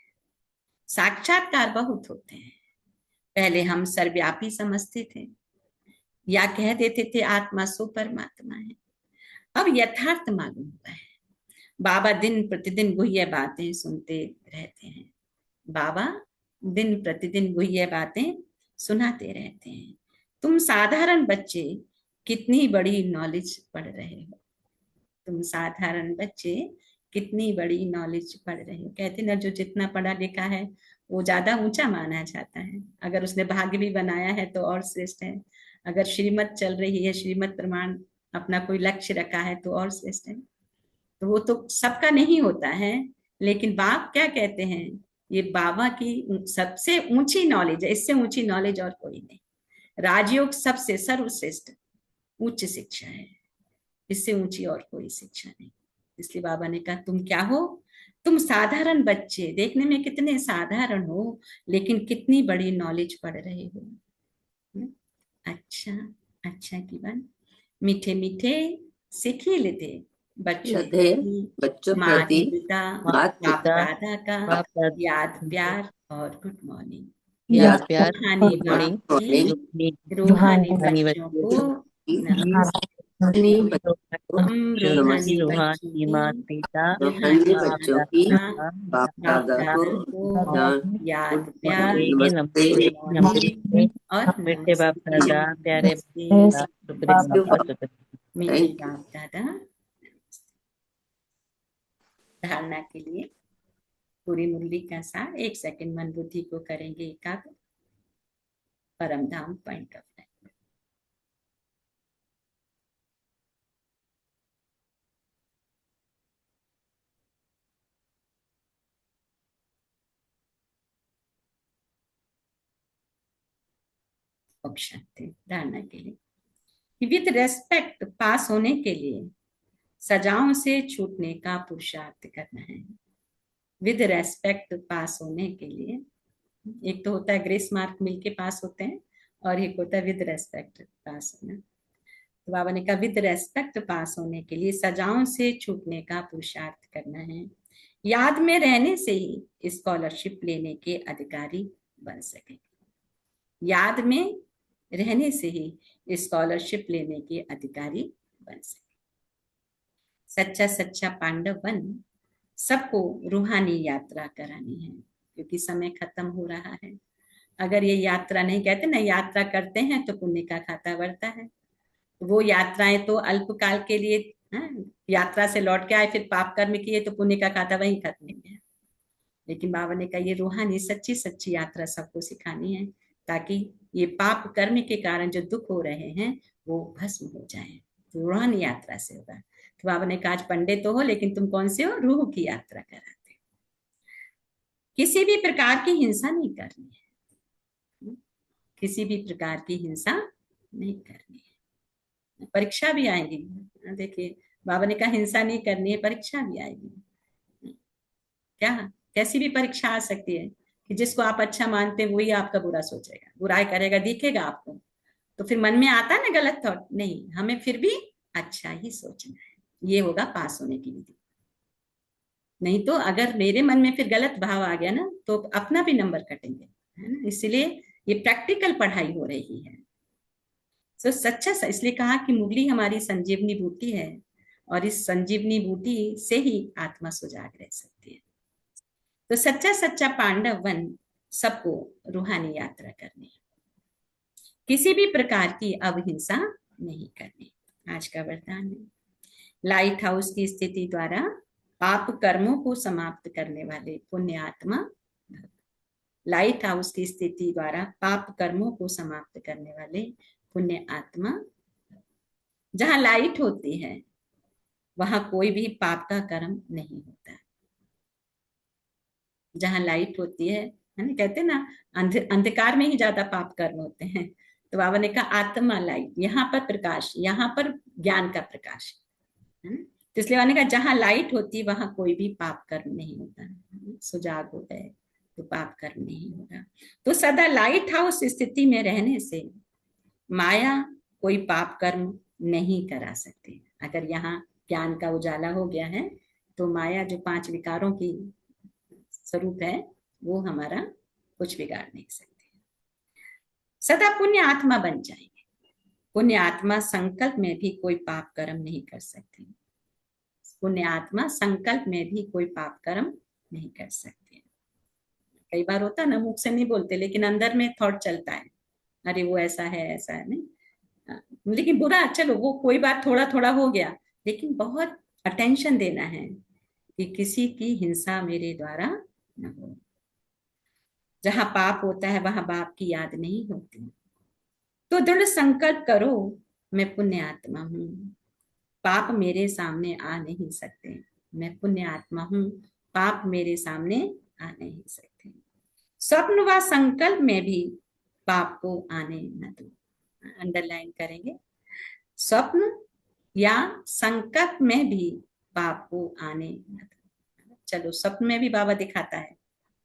साक्षात्कार बहुत होते हैं। पहले हम सर्वव्यापी समझते थे या कह देते थे आत्मा सो परमात्मा है, अब यथार्थ मालूम हुआ है। बाबा दिन प्रतिदिन गुह्य बातें सुनते रहते हैं। बाबा दिन प्रतिदिन गुह्य बातें सुनाते रहते हैं। तुम साधारण बच्चे कितनी बड़ी नॉलेज पढ़ रहे हो, तुम साधारण बच्चे कितनी बड़ी नॉलेज पढ़ रहे हो। कहते ना जो जितना पढ़ा लिखा है वो ज्यादा ऊंचा माना जाता है। अगर उसने भाग्य भी बनाया है तो और श्रेष्ठ है। अगर श्रीमत चल रही है, श्रीमत प्रमाण अपना कोई लक्ष्य रखा है तो और श्रेष्ठ है। तो वो तो सबका नहीं होता है, लेकिन बाप क्या कहते हैं, ये बाबा की सबसे ऊंची नॉलेज है, इससे ऊंची नॉलेज और कोई नहीं। राजयोग सबसे सर्वश्रेष्ठ उच्च शिक्षा है, इससे ऊंची और कोई शिक्षा नहीं। इसलिए बाबा ने कहा तुम क्या हो, तुम साधारण बच्चे, देखने में कितने साधारण हो लेकिन कितनी बड़ी नॉलेज पढ़ रहे हो। अच्छा अच्छा की बात, मीठे मीठे सीखी लेते बच्चों बच्चों माता प्रति पिता माता बाप पिता दादा का बाप दादा याद प्यार और गुड मॉर्निंग। याद प्यार रूहानी मॉर्निंग बाप की रूहानी बच्चों को हम रूहानी रूहानी माता पिता रूहानी बाप बच्चों की दादा बाप बाप दादा को दादा को याद प्यार नमस्ते नमस्ते। और मीठे बाप दादा, प्यारे नमस्ते। शुक्रिया। मीठे बाप दादा। धारणा के लिए पूरी मुरली का सार 1 सेकंड मन बुद्धि को करेंगे एकाग्र। परम धाम पॉइंट ऑफ लाइट। शांति। धारणा के लिए विद रेस्पेक्ट पास होने के लिए सजाओं से छूटने का पुरुषार्थ करना है। विद रेस्पेक्ट पास होने के लिए एक तो होता है ग्रेस मार्क मिलके पास होते हैं, और एक होता है विद रेस्पेक्ट पास होना। तो बाबा ने कहा विद रेस्पेक्ट पास होने के लिए सजाओं से छूटने का पुरुषार्थ करना है, याद में रहने से ही स्कॉलरशिप लेने के अधिकारी बन सके। याद में रहने से ही स्कॉलरशिप लेने के अधिकारी बन सके। सच्चा सच्चा पांडव बन सबको रूहानी यात्रा करानी है, क्योंकि समय खत्म हो रहा है। अगर ये यात्रा नहीं, कहते ना यात्रा करते हैं तो पुण्य का खाता बढ़ता है, वो यात्राएं तो अल्पकाल के लिए, यात्रा से लौट के आए फिर पाप कर्म किए तो पुण्य का खाता वहीं खत्म हो गया। लेकिन बाबा ने कहा ये रूहानी सच्ची सच्ची यात्रा सबको सिखानी है, ताकि ये पाप कर्म के कारण जो दुख हो रहे हैं वो भस्म हो जाए। तो रूहानी यात्रा से होगा। तो बाबा ने कहा आज पंडित तो हो, लेकिन तुम कौन से हो? रूह की यात्रा कराते। किसी भी प्रकार की हिंसा नहीं करनी है, किसी भी प्रकार की हिंसा नहीं करनी है। परीक्षा भी आएगी, देखिए बाबा ने कहा हिंसा नहीं करनी है, परीक्षा भी आएगी। क्या कैसी भी परीक्षा आ सकती है कि जिसको आप अच्छा मानते हैं वही आपका बुरा सोचेगा, बुराई करेगा, दिखेगा आपको, तो फिर मन में आता है ना गलत थॉट, नहीं हमें फिर भी अच्छा ही सोचना है। ये होगा पास होने की विधि। नहीं तो अगर मेरे मन में फिर गलत भाव आ गया ना तो अपना भी नंबर कटेंगे, है ना। इसलिए ये प्रैक्टिकल पढ़ाई हो रही है। तो सच्चा इसलिए कहा कि मुरली हमारी संजीवनी बूटी है, और इस संजीवनी बूटी से ही आत्मा सुजाग रह सकती है। तो सच्चा सच्चा पांडव बन सबको रूहानी यात्रा करनी है, किसी भी प्रकार की अहिंसा नहीं करनी। आज का वरदान है लाइट हाउस की स्थिति द्वारा पाप कर्मों को समाप्त करने वाले पुण्य आत्मा भक्त। लाइट हाउस की स्थिति द्वारा पाप कर्मों को समाप्त करने वाले पुण्य आत्मा। जहां लाइट होती है वहां कोई भी पाप का कर्म नहीं होता। जहां लाइट होती है ना, कहते ना अंधकार में ही ज्यादा पाप कर्म होते हैं। तो बाबा ने कहा आत्मा लाइट, यहाँ पर प्रकाश, यहाँ पर ज्ञान का प्रकाश है ना। तो इसलिए मैंने कहा जहां लाइट होती वहां कोई भी पाप कर्म नहीं होता। सुजाग हो गए तो पाप कर्म नहीं होगा। तो सदा लाइट हाउस स्थिति में रहने से माया कोई पाप कर्म नहीं करा सकती। अगर यहाँ ज्ञान का उजाला हो गया है तो माया जो 5 विकारों की स्वरूप है वो हमारा कुछ बिगाड़ नहीं सकती। सदा पुण्य आत्मा बन जाएंगे। पुण्य आत्मा संकल्प में भी कोई पाप कर्म नहीं कर सकती। पुण्य आत्मा संकल्प में भी कोई पाप कर्म नहीं कर सकती। कई बार होता है ना, मुख से नहीं बोलते लेकिन अंदर में थॉट चलता है, अरे वो ऐसा है नहीं, लेकिन बुरा, चलो वो कोई बात थोड़ा थोड़ा हो गया, लेकिन बहुत अटेंशन देना है कि किसी की हिंसा मेरे द्वारा न हो। जहां पाप होता है वहां बाप की याद नहीं होती। तो दृढ़ संकल्प करो मैं पुण्य आत्मा हूं, पाप मेरे सामने आ नहीं सकते। मैं पुण्य आत्मा हूं, पाप मेरे सामने आ नहीं सकते। स्वप्न व संकल्प में भी पाप को आने न दो। अंडरलाइन करेंगे, स्वप्न या संकल्प में भी पाप को आने न दो। चलो स्वप्न में भी बाबा दिखाता है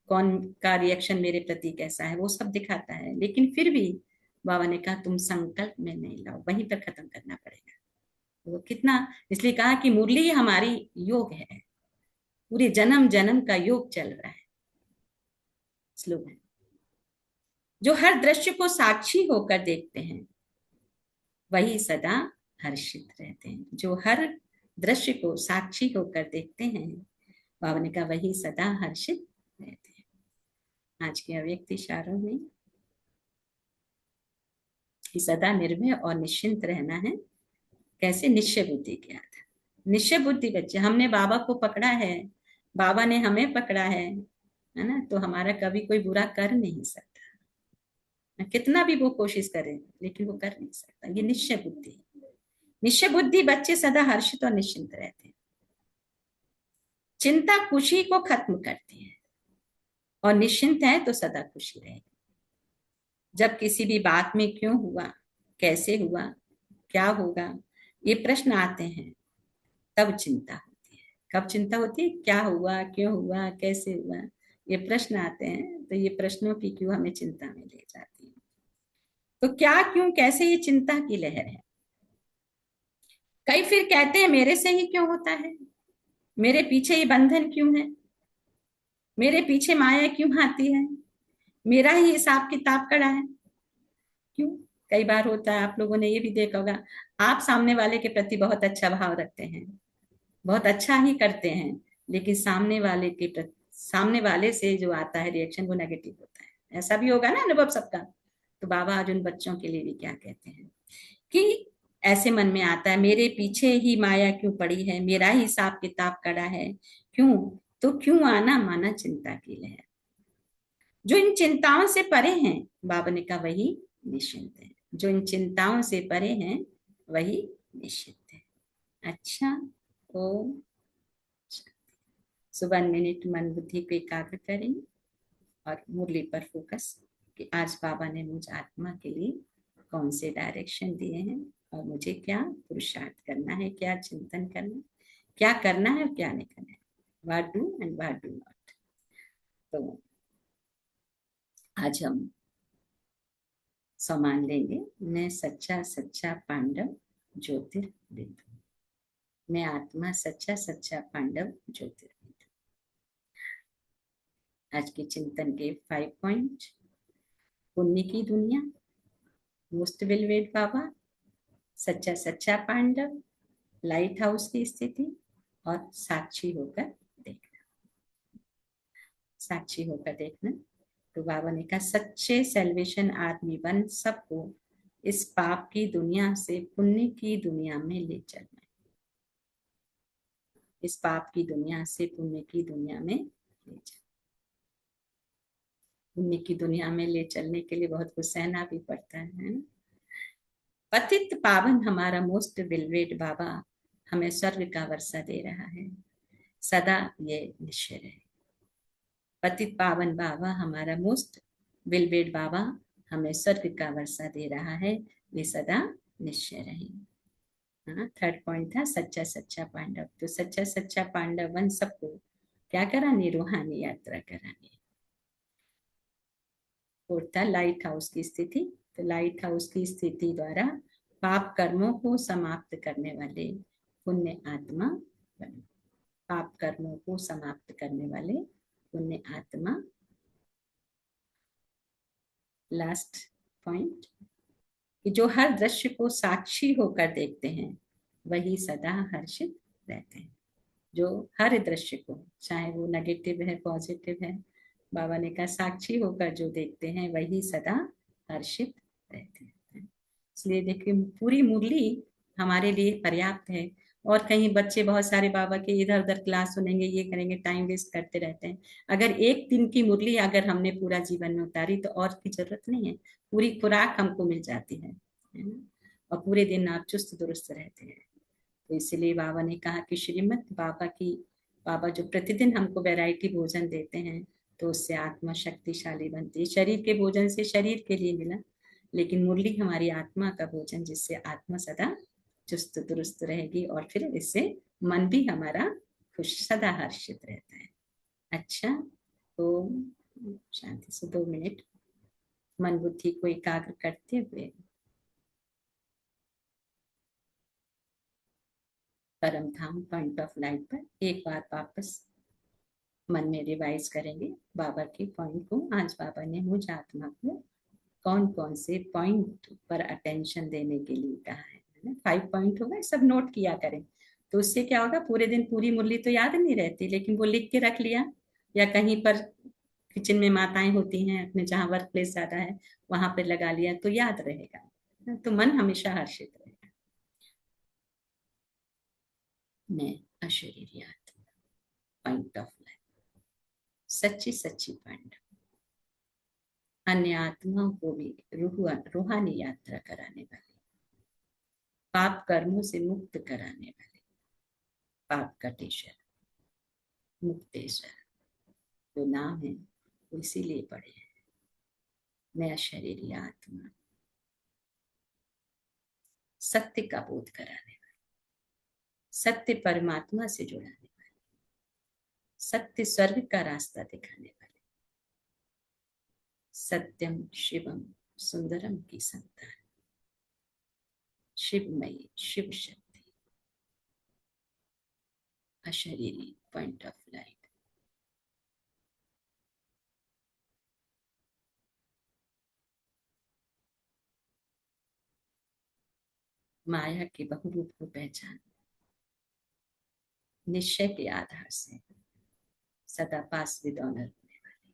कौन का रिएक्शन मेरे प्रति कैसा है, वो सब दिखाता है, लेकिन फिर भी बाबा ने कहा तुम संकल्प में नहीं लाओ, वहीं पर खत्म करना पड़ेगा। वो कितना, इसलिए कहा कि मुरली हमारी योग है, पूरे जन्म जन्म का योग चल रहा है। श्लोक है, जो हर दृश्य को साक्षी होकर देखते हैं वही सदा हर्षित रहते हैं। जो हर दृश्य को साक्षी होकर देखते हैं बाबा ने कहा वही सदा हर्षित रहते हैं। आज के अव्यक्त इशारों में कि सदा निर्भय और निश्चिंत रहना है। कैसे? निश्चय बुद्धि के आधार। निश्चय बुद्धि बच्चे, हमने बाबा को पकड़ा है, बाबा ने हमें पकड़ा है ना, तो हमारा कभी कोई बुरा कर नहीं सकता। कितना भी वो कोशिश करे लेकिन वो कर नहीं सकता। ये निश्चय बुद्धि। निश्चय बुद्धि बच्चे सदा हर्षित और निश्चिंत रहते हैं। चिंता खुशी को खत्म करती है, और निश्चिंत है तो सदा खुशी रहेगी। जब किसी भी बात में क्यों हुआ, कैसे हुआ, क्या होगा, ये प्रश्न आते हैं, तब चिंता होती है। कब चिंता होती है? क्या हुआ, क्यों हुआ, कैसे हुआ, ये प्रश्न आते हैं तो ये प्रश्नों की क्यों हमें चिंता में ले जाती है। तो क्या, क्यों, कैसे ये चिंता की लहर है। कई फिर कहते हैं मेरे से ही क्यों होता है, मेरे पीछे ये बंधन क्यों है, मेरे पीछे माया क्यों आती है, मेरा ही हिसाब किताब कड़ा है क्यों। कई बार होता है, आप लोगों ने ये भी देखा होगा, आप सामने वाले के प्रति बहुत अच्छा भाव रखते हैं, बहुत अच्छा ही करते हैं, लेकिन सामने वाले से जो आता है रिएक्शन वो नेगेटिव होता है। ऐसा भी होगा ना अनुभव सबका। तो बाबा आज उन बच्चों के लिए भी क्या कहते हैं कि ऐसे मन में आता है मेरे पीछे ही माया क्यों पड़ी है, मेरा ही हिसाब किताब कड़ा है क्यों। तो क्यों आना माना चिंता की लहर। जो इन चिंताओं से परे हैं, बाबा ने कहा वही निश्चिंत है। जो इन चिंताओं से परे हैं वही निश्चिंत है। अच्छा, ओम। सुबह 1 मिनट मन बुद्धि को एकाग्र करें और मुरली पर फोकस कि आज बाबा ने मुझ आत्मा के लिए कौन से डायरेक्शन दिए हैं और मुझे क्या पुरुषार्थ करना है, क्या चिंतन करना है, क्या करना है और क्या नहीं करना है, what do and what do not. तो आज हम सम्मान लेंगे। मैं सच्चा सच्चा पांडव ज्योतिर्बिंदु, मैं आत्मा सच्चा सच्चा पांडव ज्योतिर्बिंदु। आज के चिंतन के 5 पॉइंट। पुण्य की दुनिया, मोस्ट वेलवेड बाबा, सच्चा सच्चा पांडव, लाइट हाउस की स्थिति और साक्षी होकर देखना। साक्षी होकर देखना। तो बाबा ने कहा सच्चे सेल्वेशन आदमी बन सबको इस पाप की दुनिया से पुण्य की दुनिया में ले चलना है। इस पाप की दुनिया से पुण्य की दुनिया में ले चलना। पुण्य की दुनिया में ले चलने के लिए बहुत कुछ सहना भी पड़ता है। पतित पावन हमारा मोस्ट बिलवेड बाबा हमें स्वर्ग का वर्षा दे रहा है, सदा ये निश्चय रहे। पतित पावन बाबा हमारा मोस्ट बिलवेड बाबा हमें स्वर्ग का वर्षा दे रहा है, ये सदा निश्चय रहे। हाँ, 3rd पॉइंट था सच्चा सच्चा पांडव। तो सच्चा सच्चा पांडव वन सबको क्या करानी, रूहानी यात्रा करानी। 4th था लाइट हाउस की स्थिति। तो लाइट हाउस की स्थिति द्वारा पाप कर्मों को समाप्त करने वाले पुण्य आत्मा बनो। पाप कर्मों को समाप्त करने वाले पुण्य आत्मा। लास्ट पॉइंट कि जो हर दृश्य को साक्षी होकर देखते हैं वही सदा हर्षित रहते हैं। जो हर दृश्य को, चाहे वो नेगेटिव है पॉजिटिव है, बाबा ने कहा साक्षी होकर जो देखते हैं वही सदा हर्षित रहते हैं। इसलिए देखिए पूरी मुरली हमारे लिए पर्याप्त है। और कहीं बच्चे बहुत सारे बाबा के इधर उधर क्लास सुनेंगे, ये करेंगे, टाइम वेस्ट करते रहते हैं। अगर एक दिन की मुरली अगर हमने पूरा जीवन में उतारी तो और की जरूरत नहीं है, पूरी खुराक हमको मिल जाती है ना? और पूरे दिन आप चुस्त दुरुस्त रहते हैं। तो इसलिए बाबा ने कहा कि श्रीमद् बाबा जो प्रतिदिन हमको वैरायटी भोजन देते हैं तो उससे आत्मा शक्तिशाली बनती है। शरीर के भोजन से शरीर के लिए मिला, लेकिन मुरली हमारी आत्मा का भोजन जिससे आत्मा सदा चुस्त दुरुस्त रहेगी और फिर इससे मन भी हमारा खुश सदा हर्षित रहता है। अच्छा, तो शांति से 2 मिनट मन बुद्धि को एकाग्र करते हुए परम धाम पॉइंट ऑफ लाइट पर एक बार वापस मन में रिवाइज करेंगे बाबा के पॉइंट को। आज बाबा ने मुझ आत्मा को कौन कौन से पॉइंट पर अटेंशन देने के लिए कहा है ना। 5 पॉइंट होगा, सब नोट किया करें। तो उससे क्या होगा, पूरे दिन पूरी मुरली तो याद नहीं रहती, लेकिन वो लिख के रख लिया या कहीं पर किचन में माताएं होती हैं अपने जहाँ वर्क प्लेस ज्यादा है वहां पर लगा लिया तो याद रहेगा। तो मन हमेशा हर्षित रहेगा। मैं अशरीरी आत्मा पॉइंट ऑफ लाइट, सच्ची सच्ची पांडव, अन्य आत्माओं को भी रूहानी यात्रा कराने वाले, पाप कर्मों से मुक्त कराने वाले, पाप कटेश्वर मुक्तेश्वर जो नाम है वो इसीलिए पड़े हैं। मैं अशरीरी आत्मा, सत्य का बोध कराने वाले, सत्य परमात्मा से जुड़ाने वाले, सत्य स्वर्ग का रास्ता दिखाने वाले, सत्यम शिवम सुंदरम की संतान, शिवमयी Shiv Shakti, अशरीरी point of light. माया के बहुरूप को पहचान, निश्चय के आधार से सदा पास विद ऑनर होने वाली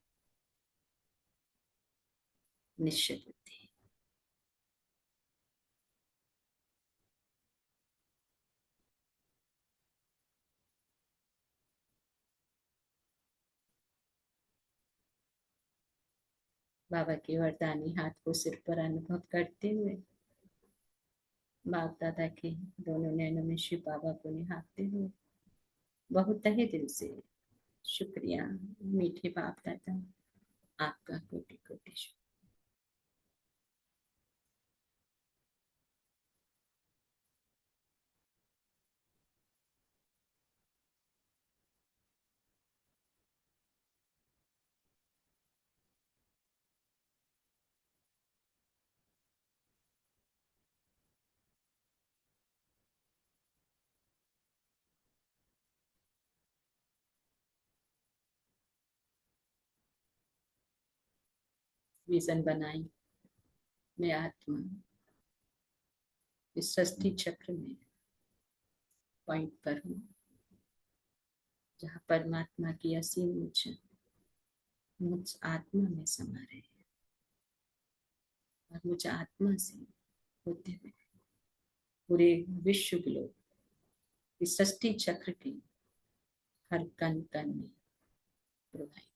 निश्चय बुद्धि। बाबा के वरदानी हाथ को सिर पर अनुभव करते हुए बाप दादा के दोनों नैनों में शिव बाबा को निहारते हुए बहुत तहे दिल से शुक्रिया मीठे बाप दादा, आपका कोटि कोटि शुक्रिया। विजन बनाई, मैं आत्मा इस सृष्टि चक्र में पॉइंट पर हूँ जहाँ परमात्मा की असीम ऊर्जा मुझ आत्मा में समा रही है और मुझ आत्मा से होते हुए पूरे विश्व ग्लोब इस सृष्टि चक्र के हर कण कण में प्रवाहित।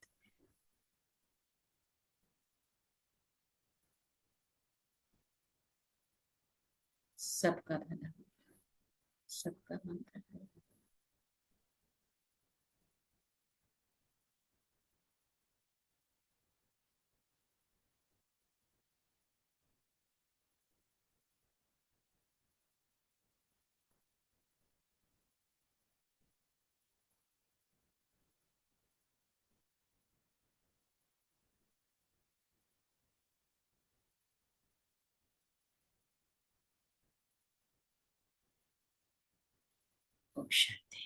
सबका भला, सबका मंगल हो। ओम शांति।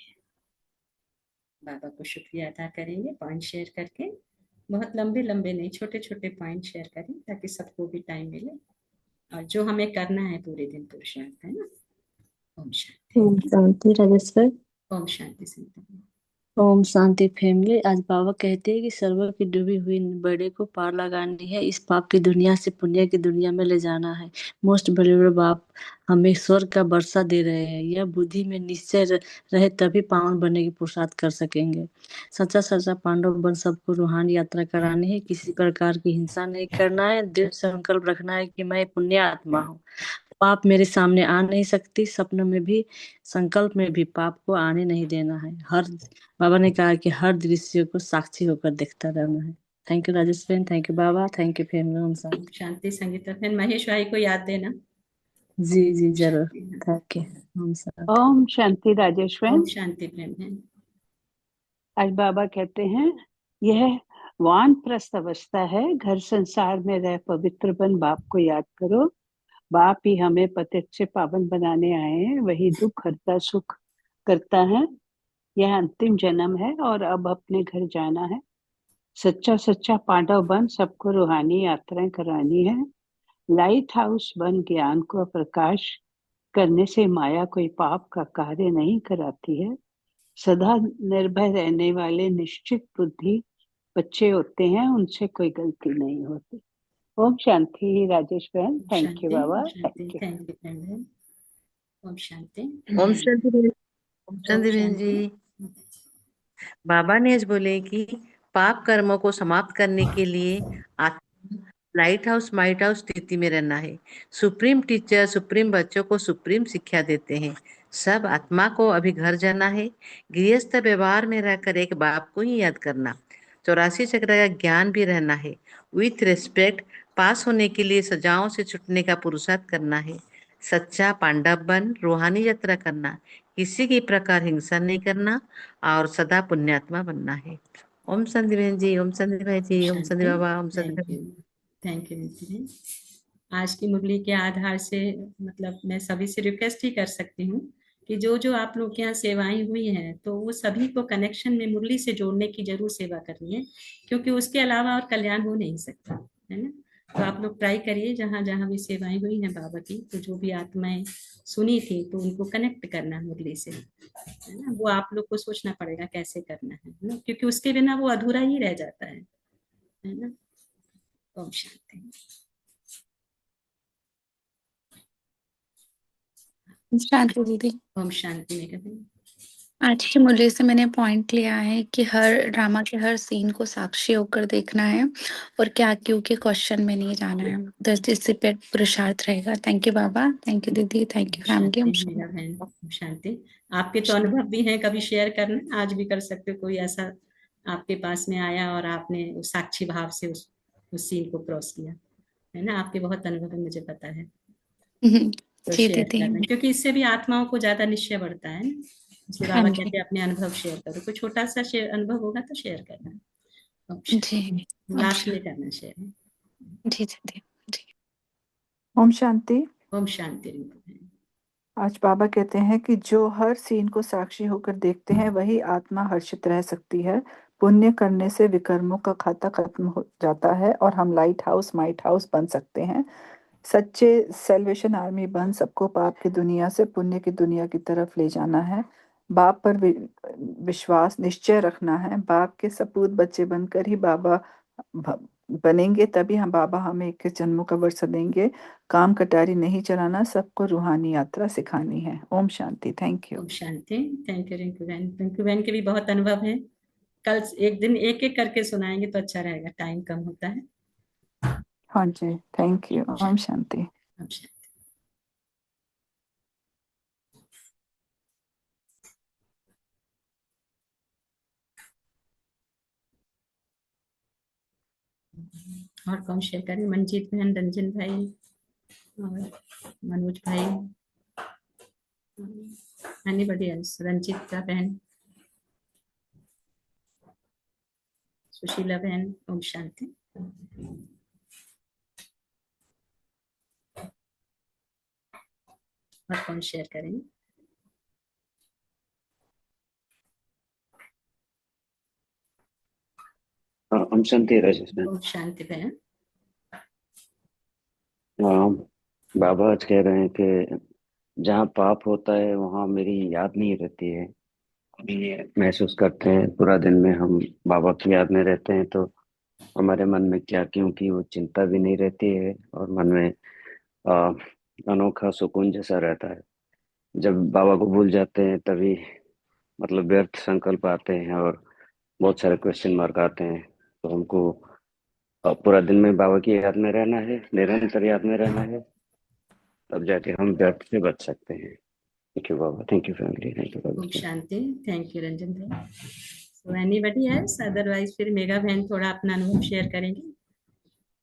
बाबा को शुक्रिया अदा करेंगे पॉइंट शेयर करके। बहुत लंबे लंबे नहीं, छोटे छोटे पॉइंट शेयर करें ताकि सबको भी टाइम मिले और जो हमें करना है पूरे दिन पुरुषार्थ, है ना। ओम शांति। ओम शांति राजेश्वर। ओम शांति संतन। ओम शांति फैमिली। आज बाबा कहते हैं कि सर्वर की डूबी हुई बेड़े को पार लगानी है, इस पाप की दुनिया से पुण्य की दुनिया में ले जाना है। मोस्ट वैल्यूएबल बाप हमें स्वर्ग का वर्षा दे रहे हैं। यह बुद्धि में निश्चय रहे तभी पावन बनने की पुरुषार्थ कर सकेंगे। सच्चा सच्चा पांडव बन सबको रूहानी यात्रा करानी है। किसी प्रकार की हिंसा नहीं करना है। दृढ़ संकल्प रखना है कि मैं पुण्य आत्मा हूँ, पाप मेरे सामने आ नहीं सकती। सपनों में भी संकल्प में भी पाप को आने नहीं देना है। बाबा ने कहा कि हर दृश्य को साक्षी होकर देखता रहना है। थैंक यू राजेश बहन, थैंक यू बाबा, थैंक यू फैमिली। ओम शांति। शांति संगीता बहन। महेश भाई को याद देना। जी जी जरूर। शांति। Thank you. ओम शांति। ओम शांति राजेश ओम बहन। शांति प्रेम बहन। आज बाबा कहते हैं यह वानप्रस्थ अवस्था है, घर संसार में रह पवित्र बन बाप को याद करो। बाप ही हमें पतित से पावन बनाने आए हैं, वही दुख हरता सुख करता है। यह अंतिम जन्म है और अब अपने घर जाना है। सच्चा सच्चा पांडव बन सबको रूहानी यात्राएं करानी है। लाइट हाउस बन ज्ञान को प्रकाश करने से माया कोई पाप का कार्य नहीं कराती है। सदा निर्भय रहने वाले निश्चित बुद्धि बच्चे होते हैं, उनसे कोई गलती नहीं होती। ओम शांति राजेश बहन। थैंक यू बाबा। शांति। Thank you. Thank you Prem बहन। ओम शांति। ओम शांति बहन। ओम शांति बहन शांति। जी। बाबा ने आज बोले कि पाप कर्मों को समाप्त करने के लिए लाइट हाउस माइट हाउस स्थिति में रहना है। सुप्रीम टीचर सुप्रीम बच्चों को सुप्रीम शिक्षा देते हैं। सब आत्मा को अभी घर जाना है। गृहस्थ व्यवहार में रहकर एक बाप को ही याद करना। 84 चक्र का ज्ञान भी रहना है। विथ रेस्पेक्ट पास होने के लिए सजाओं से छुटने का पुरुषार्थ करना है। सच्चा पांडव बन रूहानी यात्रा करना, किसी की प्रकार हिंसा नहीं करना और सदा पुण्यात्मा बनना है। ओम शांति बहन जी, ओम शांति भाई जी, ओम शांति बाबा, ओम शांति थैंक बहन। यू। थैंक यू नीति जी। आज की मुरली के आधार से मतलब मैं सभी से रिक्वेस्ट ही कर सकती हूँ कि जो जो आप लोग के यहाँ सेवाएं हुई हैं तो वो सभी को कनेक्शन में मुरली से जोड़ने की जरूर सेवा करनी है, क्योंकि उसके अलावा और कल्याण हो नहीं सकता है ना। तो आप लोग ट्राई करिए, जहाँ जहाँ भी सेवाएं हुई हैं बाबा की, तो जो भी आत्माएं सुनी थी तो उनको कनेक्ट करना है मुरली से, है ना। वो आप लोग को सोचना पड़ेगा कैसे करना है ना, क्योंकि उसके बिना वो अधूरा ही रह जाता है ना। ओम शांति। शांति दीदी, ओम शांति में कहते हैं। आज की मुरली से मैंने पॉइंट लिया है कि हर ड्रामा के हर सीन को साक्षी होकर देखना है और क्या क्यों के क्वेश्चन में नहीं जाना है। दस इससे पे पुरुषार्थ रहेगा। थैंक यू बाबा, थैंक यू दीदी, थैंक यू शांति फैमिली। मेरा बहन, ओम शांति। आपके तो अनुभव भी हैं, कभी शेयर करना, आज भी कर सकते हो। कोई ऐसा आपके पास में आया और आपने उस साक्षी भाव से उस सीन को क्रॉस किया, है ना। आपके बहुत अनुभव है, मुझे पता है, तो जी शेयर दीदी। करना, क्योंकि इससे भी आत्माओं को ज्यादा निश्चय बढ़ता है ना। इसलिए हाँ बाबा जी। कहते हैं अपने अनुभव शेयर करो, कोई छोटा सा शेयर अनुभव होगा तो शेयर करना। ओम जी। शांति। ओम लास्ट में शांति। करना शेयर। जी दीदी। जी। ओम शांति। ओम शांति रिंकू बहन। आज बाबा कहते हैं कि जो हर सीन को साक्षी होकर देखते हैं वही आत्मा हर्षित रह सकती है। पुण्य करने से विकर्मों का खाता खत्म हो जाता है और हम लाइट हाउस माइट हाउस बन सकते हैं। सच्चे सेल्वेशन आर्मी बन सबको पाप की दुनिया से पुण्य की दुनिया की तरफ ले जाना है। बाप पर विश्वास निश्चय रखना है। बाप के सपूत बच्चे बनकर ही बाबा बनेंगे, तभी हम बाबा हमें 21 जन्मों का वर्षा देंगे। काम कटारी नहीं चलाना, सबको रूहानी यात्रा सिखानी है। ओम शांति। Thank you. ओम शांति। थैंक यू रिंकू बहन। रिंकू बहन के भी बहुत अनुभव है। कल एक दिन एक एक करके सुनाएंगे तो अच्छा रहेगा, टाइम कम होता है। हाँ जी, थैंक यू। ओम शांति। ओम शांति। और कौन शेयर करें? मंजीत बहन, रंजन भाई और मनोज भाई, एनीबॉडी एल्स? रंजीता बहन, सुशीला बहन। ओम शांति। और कौन शेयर करेंगे? ओम शांति राजेश मैम। ओम शांति बहन। बाबा आज कह रहे हैं कि जहाँ पाप होता है वहाँ मेरी याद नहीं रहती है। अभी महसूस करते हैं पूरा दिन में हम बाबा की याद में रहते हैं तो हमारे मन में क्या क्यों की वो चिंता भी नहीं रहती है और मन में आ, अनोखा सुकून जैसा रहता है। जब बाबा को भूल जाते हैं तभी मतलब व्यर्थ संकल्प आते हैं और बहुत सारे क्वेश्चन मार्क आते हैं। तो हमको पूरा दिन में बाबा की याद में रहना है, निरंतर याद में रहना है, तब जाके हम व्यर्थ से बच सकते हैं। थैंक यू बाबा, thank you family, thank you Om बाबा। शांति। थैंक यू रंजन भाई। So anybody else? अदरवाइज फिर मेगा बहन थोड़ा अपना अनुभव शेयर करेंगे,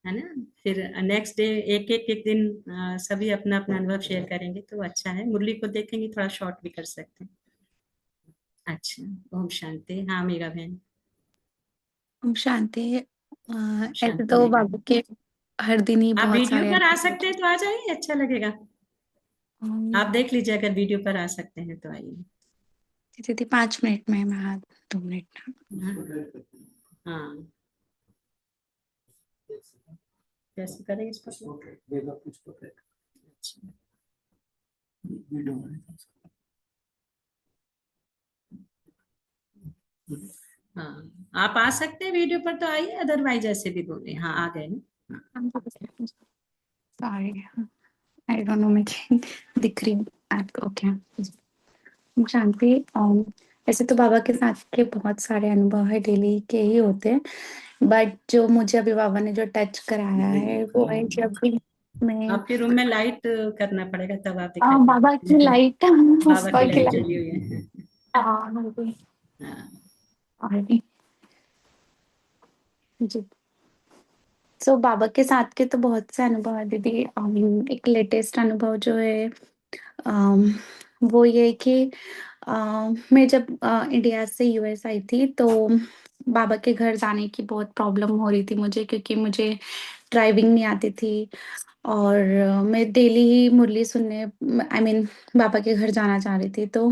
है ना। फिर नेक्स्ट डे एक एक एक दिन सभी अपना अपना अनुभव शेयर करेंगे तो अच्छा है। मुरली को देखेंगे, थोड़ा शॉर्ट भी कर सकते हैं। अच्छा। ओम शांति। हाँ मेगा बहन। ओम शांति। ऐसे शांति तो मेगा बाबा बहन। के हर दिन ही आप बहुत वीडियो सारे पर आ सकते हैं तो आ जाइए, अच्छा लगेगा। आप देख लीजिए, अगर वीडियो पर आ सकते हैं तो आइए। दीदी 5 मिनट में मैं 2 मिनट। हाँ, कैसे करें इस पर? अच्छा। हाँ, आप आ सकते हैं वीडियो पर तो आइए, अदरवाइज ऐसे भी बोले। हाँ आ गए ना। सॉरी, आई डोंट नो, मुझे दिख रही हूँ आपको। ओके। शांति। ऐसे तो बाबा के साथ के बहुत सारे अनुभव है, डेली के ही होते हैं, बट जो मुझे अभी बाबा ने जो टच कराया है वो है जब भी मैं आपके रूम में लाइट करना पड़ेगा तब आप दिखाई बाबा की देंगे। लाइट बाबा की बाबा की लाइट लाइट। जली हुई है। हाँ। जी। सो बाबा के साथ के तो बहुत से अनुभव है दीदी। एक लेटेस्ट अनुभव जो है वो ये कि मैं जब इंडिया से यूएस आई थी तो बाबा के घर जाने की बहुत प्रॉब्लम हो रही थी मुझे, क्योंकि मुझे ड्राइविंग नहीं आती थी और मैं डेली ही मुरली सुनने, आई मीन बाबा के घर जाना चाह रही थी। तो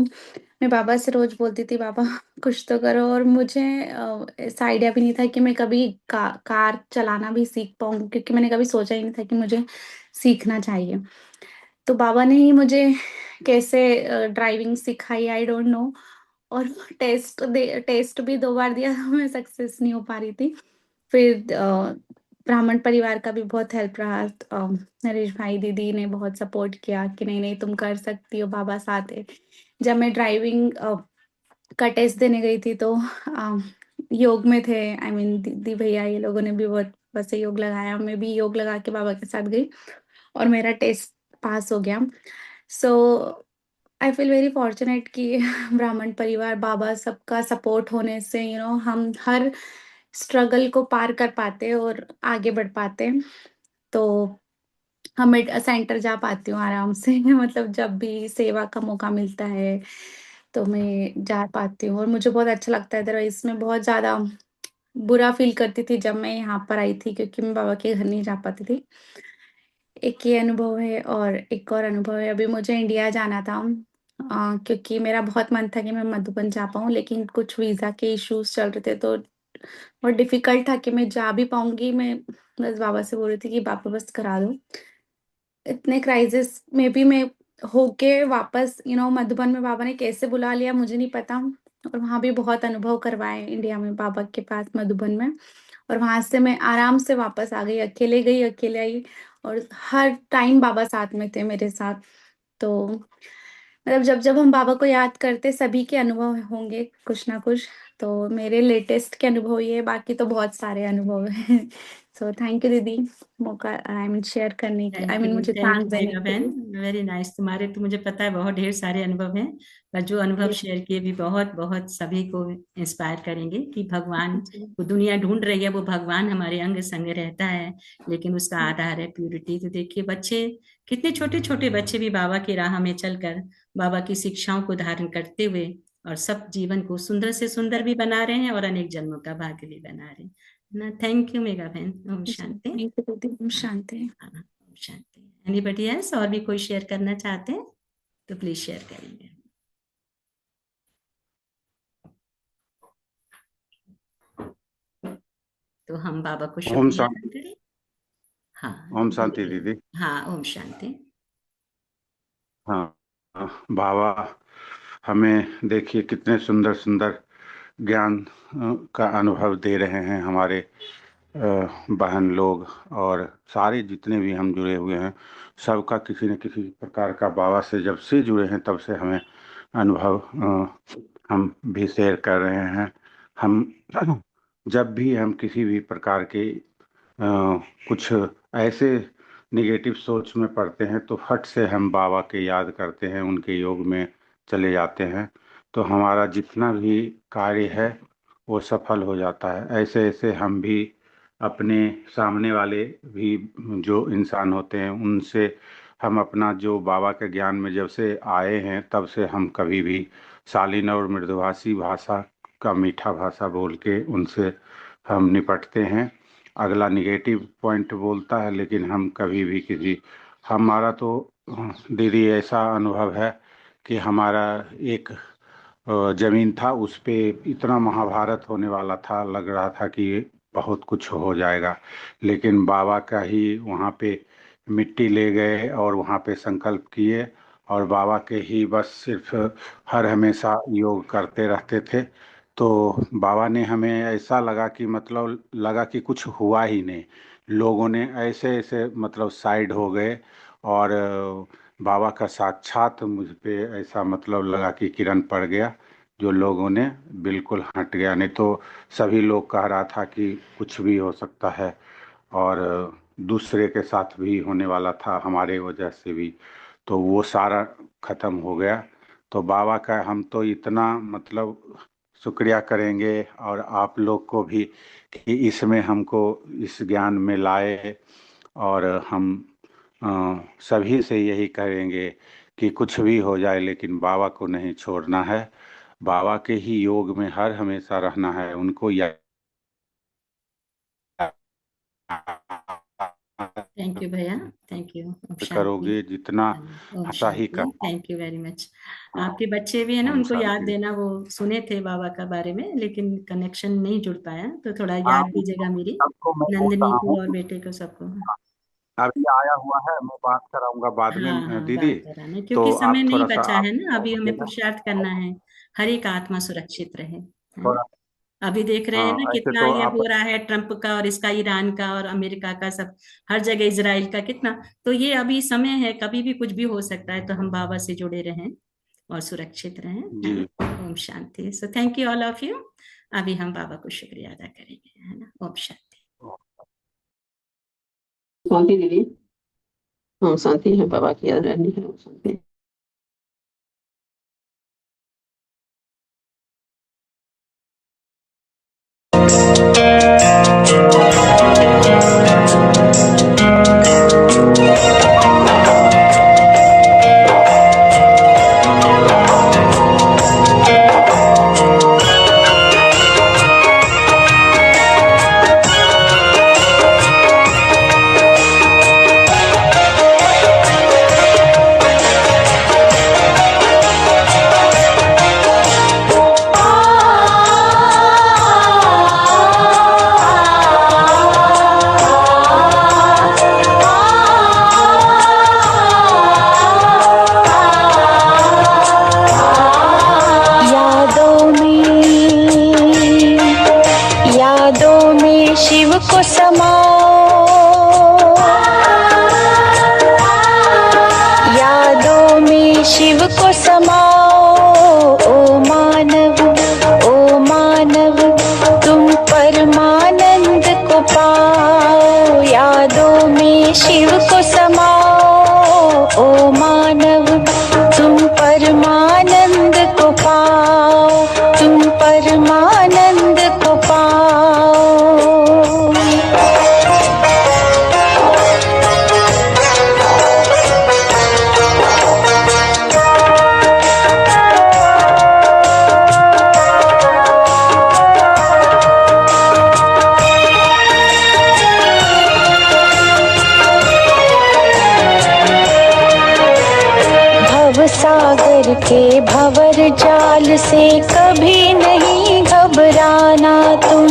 मैं बाबा से रोज बोलती थी, बाबा कुछ तो करो। और मुझे ऐसा आइडिया भी नहीं था कि मैं कभी कार चलाना भी सीख पाऊंगी, क्योंकि मैंने कभी सोचा ही नहीं था कि मुझे सीखना चाहिए। तो बाबा ने ही मुझे कैसे ड्राइविंग सिखाई, आई डोंट नो। और टेस्ट भी 2 बार दिया, मैं सक्सेस नहीं हो पा रही थी। फिर ब्राह्मण परिवार का भी बहुत हेल्प रहा। नरेश भाई दीदी ने बहुत सपोर्ट किया कि नहीं नहीं तुम कर सकती हो, बाबा साथ है। जब मैं ड्राइविंग का टेस्ट देने गई थी तो योग में थे, आई मीन दीदी भैया ये लोगों ने भी बहुत बस योग लगाया, मैं भी योग लगा के बाबा के साथ गई और मेरा टेस्ट पास हो गया। सो आई फील वेरी फॉर्चुनेट कि ब्राह्मण परिवार, बाबा सबका सपोर्ट होने से हम हर स्ट्रगल को पार कर पाते और आगे बढ़ पाते। तो हम सेंटर जा पाती हूँ आराम से मतलब जब भी सेवा का मौका मिलता है तो मैं जा पाती हूँ और मुझे बहुत अच्छा लगता है। अदरवाइज मैं बहुत ज्यादा बुरा फील करती थी जब मैं यहाँ पर आई थी, क्योंकि मैं बाबा के घर नहीं जा पाती थी। एक ये अनुभव है और एक और अनुभव है, अभी मुझे इंडिया जाना था। क्योंकि मेरा बहुत मन था कि मैं मधुबन जा पाऊँ, लेकिन कुछ वीजा के इश्यूज चल रहे थे तो बहुत डिफिकल्ट था कि मैं जा भी पाऊंगी। मैं बस बाबा से बोल रही थी कि बाबा बस करा दो। इतने क्राइसिस में भी मैं होके वापस मधुबन में बाबा ने कैसे बुला लिया मुझे नहीं पता। और वहां भी बहुत अनुभव करवाए इंडिया में बाबा के पास मधुबन में। और वहां से मैं आराम से वापस आ गई, अकेले आई। और हर टाइम बाबा साथ में थे मेरे साथ। तो मतलब जब जब हम बाबा को याद करते, सभी के अनुभव होंगे कुछ ना कुछ। तो मेरे लेटेस्ट के अनुभव ये है, बाकी तो बहुत सारे अनुभव हैं। सो थैंक यू दीदी, मौका आई मीन शेयर करने की, आई मीन मुझे थैंक चांस यू देने मेघा के बहन, लिए। Very nice. तुम्हारे तो मुझे पता है बहुत ढेर सारे अनुभव हैं, पर जो अनुभव जी शेयर किए भी बहुत बहुत सभी को इंस्पायर करेंगे कि भगवान जी को दुनिया ढूंढ रही है, वो भगवान हमारे अंग संग रहता है, लेकिन उसका आधार है प्यूरिटी। तो देखिए बच्चे, कितने छोटे छोटे बच्चे भी बाबा की राह में चलकर बाबा की शिक्षाओं को धारण करते हुए और सब जीवन को सुंदर से सुंदर भी बना रहे हैं और अनेक जन्मों का भाग्य भी बना रहे हैं ना। थैंक यू मेघा बहन। ओम जी, शांति। थैंक यू दीदी, ओम शांति। हाँ, ओम शांति। एनीबडी एल्स और भी कोई शेयर करना चाहते हैं तो प्लीज शेयर करेंगे। तो हम बाबा को ओम शुक्रिया अदा शांति। करें। हाँ ओम शांति बोलिए। दीदी। हाँ, ओम शांति। हाँ, बाबा हमें देखिए कितने सुंदर सुंदर ज्ञान का अनुभव दे रहे हैं हमारे बहन लोग, और सारे जितने भी हम जुड़े हुए हैं सबका किसी न किसी प्रकार का बाबा से जब से जुड़े हैं तब से हमें अनुभव हम भी शेयर कर रहे हैं। हम जब भी हम किसी भी प्रकार के कुछ ऐसे निगेटिव सोच में पड़ते हैं तो फट से हम बाबा के याद करते हैं, उनके योग में चले जाते हैं, तो हमारा जितना भी कार्य है वो सफल हो जाता है। ऐसे ऐसे हम भी अपने सामने वाले भी जो इंसान होते हैं उनसे हम अपना जो बाबा के ज्ञान में जब से आए हैं तब से हम कभी भी शालीन और मृदुभाषी भाषा का मीठा भाषा बोल के उनसे हम निपटते हैं। अगला निगेटिव पॉइंट बोलता है लेकिन हम कभी भी किसी, हमारा तो दीदी ऐसा अनुभव है कि हमारा एक जमीन था, उस पे इतना महाभारत होने वाला था, लग रहा था कि बहुत कुछ हो जाएगा, लेकिन बाबा का ही वहाँ पे मिट्टी ले गए और वहाँ पे संकल्प किए और बाबा के ही बस सिर्फ हर हमेशा योग करते रहते थे। तो बाबा ने हमें ऐसा लगा कि मतलब लगा कि कुछ हुआ ही नहीं, लोगों ने ऐसे ऐसे मतलब साइड हो गए और बाबा का साक्षात मुझ पे ऐसा मतलब लगा कि किरण पड़ गया, जो लोगों ने बिल्कुल हट गया। नहीं तो सभी लोग कह रहा था कि कुछ भी हो सकता है और दूसरे के साथ भी होने वाला था हमारे वजह से भी, तो वो सारा खत्म हो गया। तो बाबा का हम तो इतना मतलब शुक्रिया करेंगे और आप लोग को भी कि इसमें हमको इस ज्ञान में लाए, और हम सभी से यही करेंगे कि कुछ भी हो जाए लेकिन बाबा को नहीं छोड़ना है, बाबा के ही योग में हर हमेशा रहना है, उनको याद थैंक यू भैया, थैंक यू। करोगे जितना हंसा ही कर। Thank you very much. आपके बच्चे भी है ना, उनको याद देना, वो सुने थे बाबा का बारे में लेकिन कनेक्शन नहीं जुड़ पाया, तो थोड़ा याद दीजिएगा मेरी नंदिनी को और बेटे को, सबको। अभी आया हुआ है, मैं बात कराऊंगा बाद में दीदी। क्योंकि तो समय आप नहीं थोड़ा बचा सा है ना, अभी हमें पुरुषार्थ करना है, हर एक आत्मा सुरक्षित रहे, है ना? अभी देख रहे हैं ना कितना तो ये हो रहा है, ट्रम्प का और इसका, ईरान का और अमेरिका का, सब हर जगह इजराइल का कितना। तो ये अभी समय है, कभी भी कुछ भी हो सकता है, तो हम बाबा से जुड़े रहें और सुरक्षित रहें, है ना? ओम शांति। So thank you all of you. अभी हम बाबा को शुक्रिया अदा करेंगे, है ना? ओम शांति। शांति दीदी। ओम शांति है, बाबा की याद रहनी है। ओम शांति। के भंवर जाल से कभी नहीं घबराना तुम,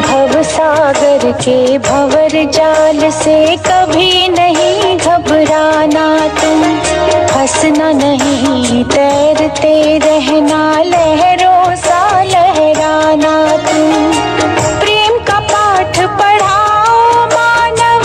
भव सागर के भंवर जाल से कभी नहीं घबराना तुम, फंसना नहीं तैरते रहना लहरों सा लहराना तुम, प्रेम का पाठ पढ़ाओ मानव,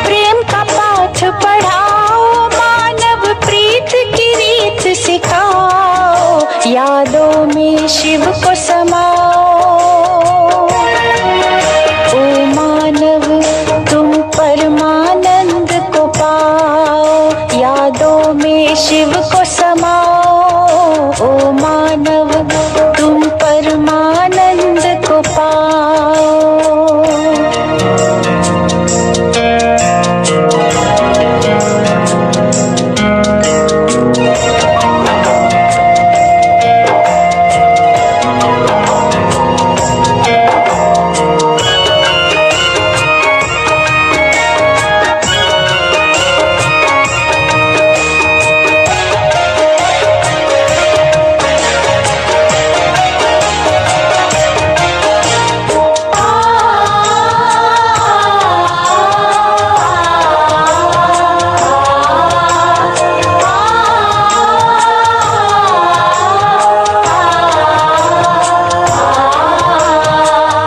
प्रेम का पाठ पढ़ाओ मानव, प्रीत की रीत सिखाओ, यादों में शिव को समाओ, ओ मानव तुम परमानंद को पाओ, यादों में शिव को समाओ, ओ मानव तुम परमानंद को पाओ।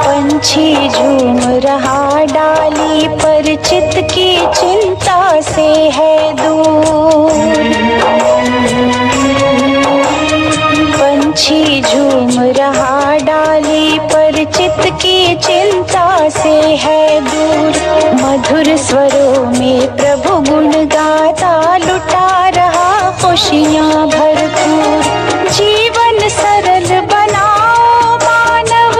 पंछी झूम रहा डाली पर चित की चिंता से है दूर, पंछी झूम रहा डाली पर चित की चिंता से है दूर, मधुर स्वरों में प्रभु गुण गाता लुटा रहा खुशियाँ भरपूर, जीवन सरल बनाओ मानव,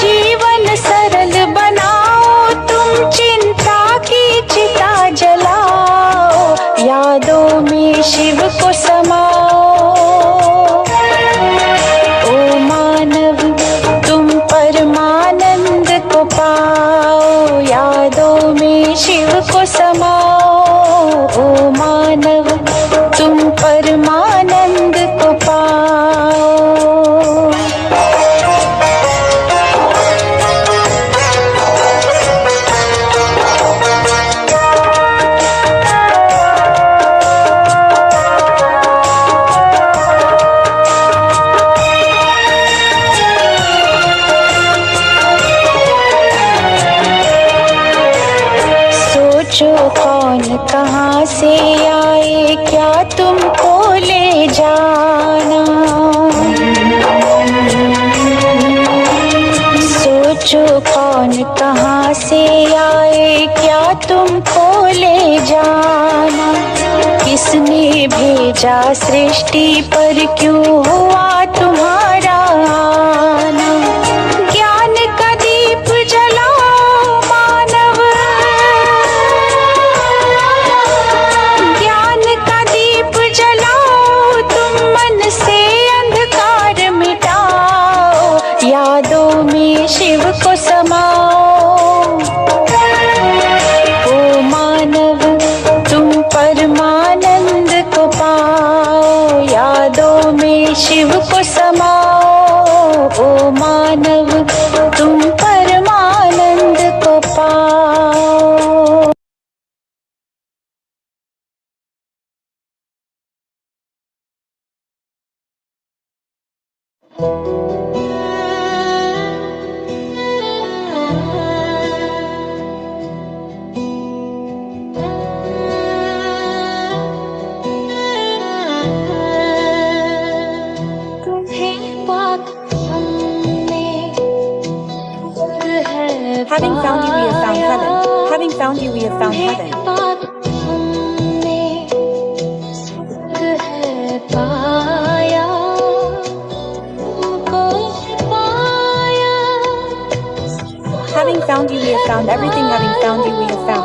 जीवन सरल बनाओ तुम, चिंता की चिता जलाओ, यादों में शिव को समाओ, कौन कहाँ से आए क्या तुमको ले जाना। सोचो कौन कहाँ से आए क्या तुमको ले जाना। किसने भेजा सृष्टि पर क्यों हुआ तुम्हारा आना। ज्ञान का दीप जलाओ मानव, ज्ञान का दीप जलाओ तुम मन से अंधकार मिटाओ। यादों में शिव को समाओ। ओ मानव तुम परमानंद को पाओ। यादों में शिव को समाओ। ओ मानव तुम परमानंद को पाओ। Having found you, we have found heaven. Having found you, we have found heaven. Having found you, we have found everything. Having found you, we have found.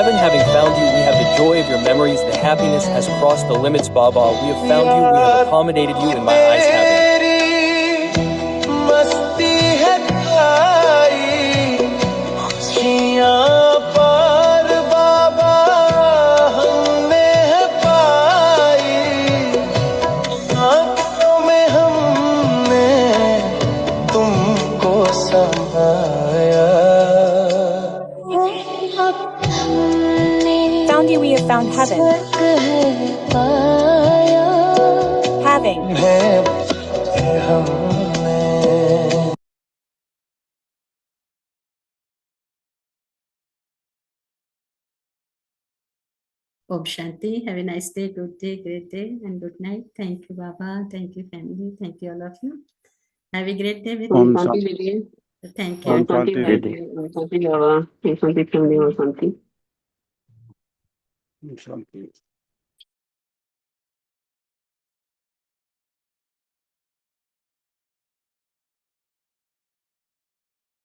Heaven, having found you, we have the joy of your memories. The happiness has crossed the limits, Baba. We have found you. We have accommodated you in my eyes, heaven. Found you, we have found heaven. Having. Om Shanti. Have a nice day, good day, great day, and good night. Thank you, Baba. Thank you, family. Thank you, all of you. Have a great day with Om me. शांति दीदी। Thank Om you. शांति दीदी। ओम शांति बाबा। ओम शांति फैमिली। ओम शांति। शांति।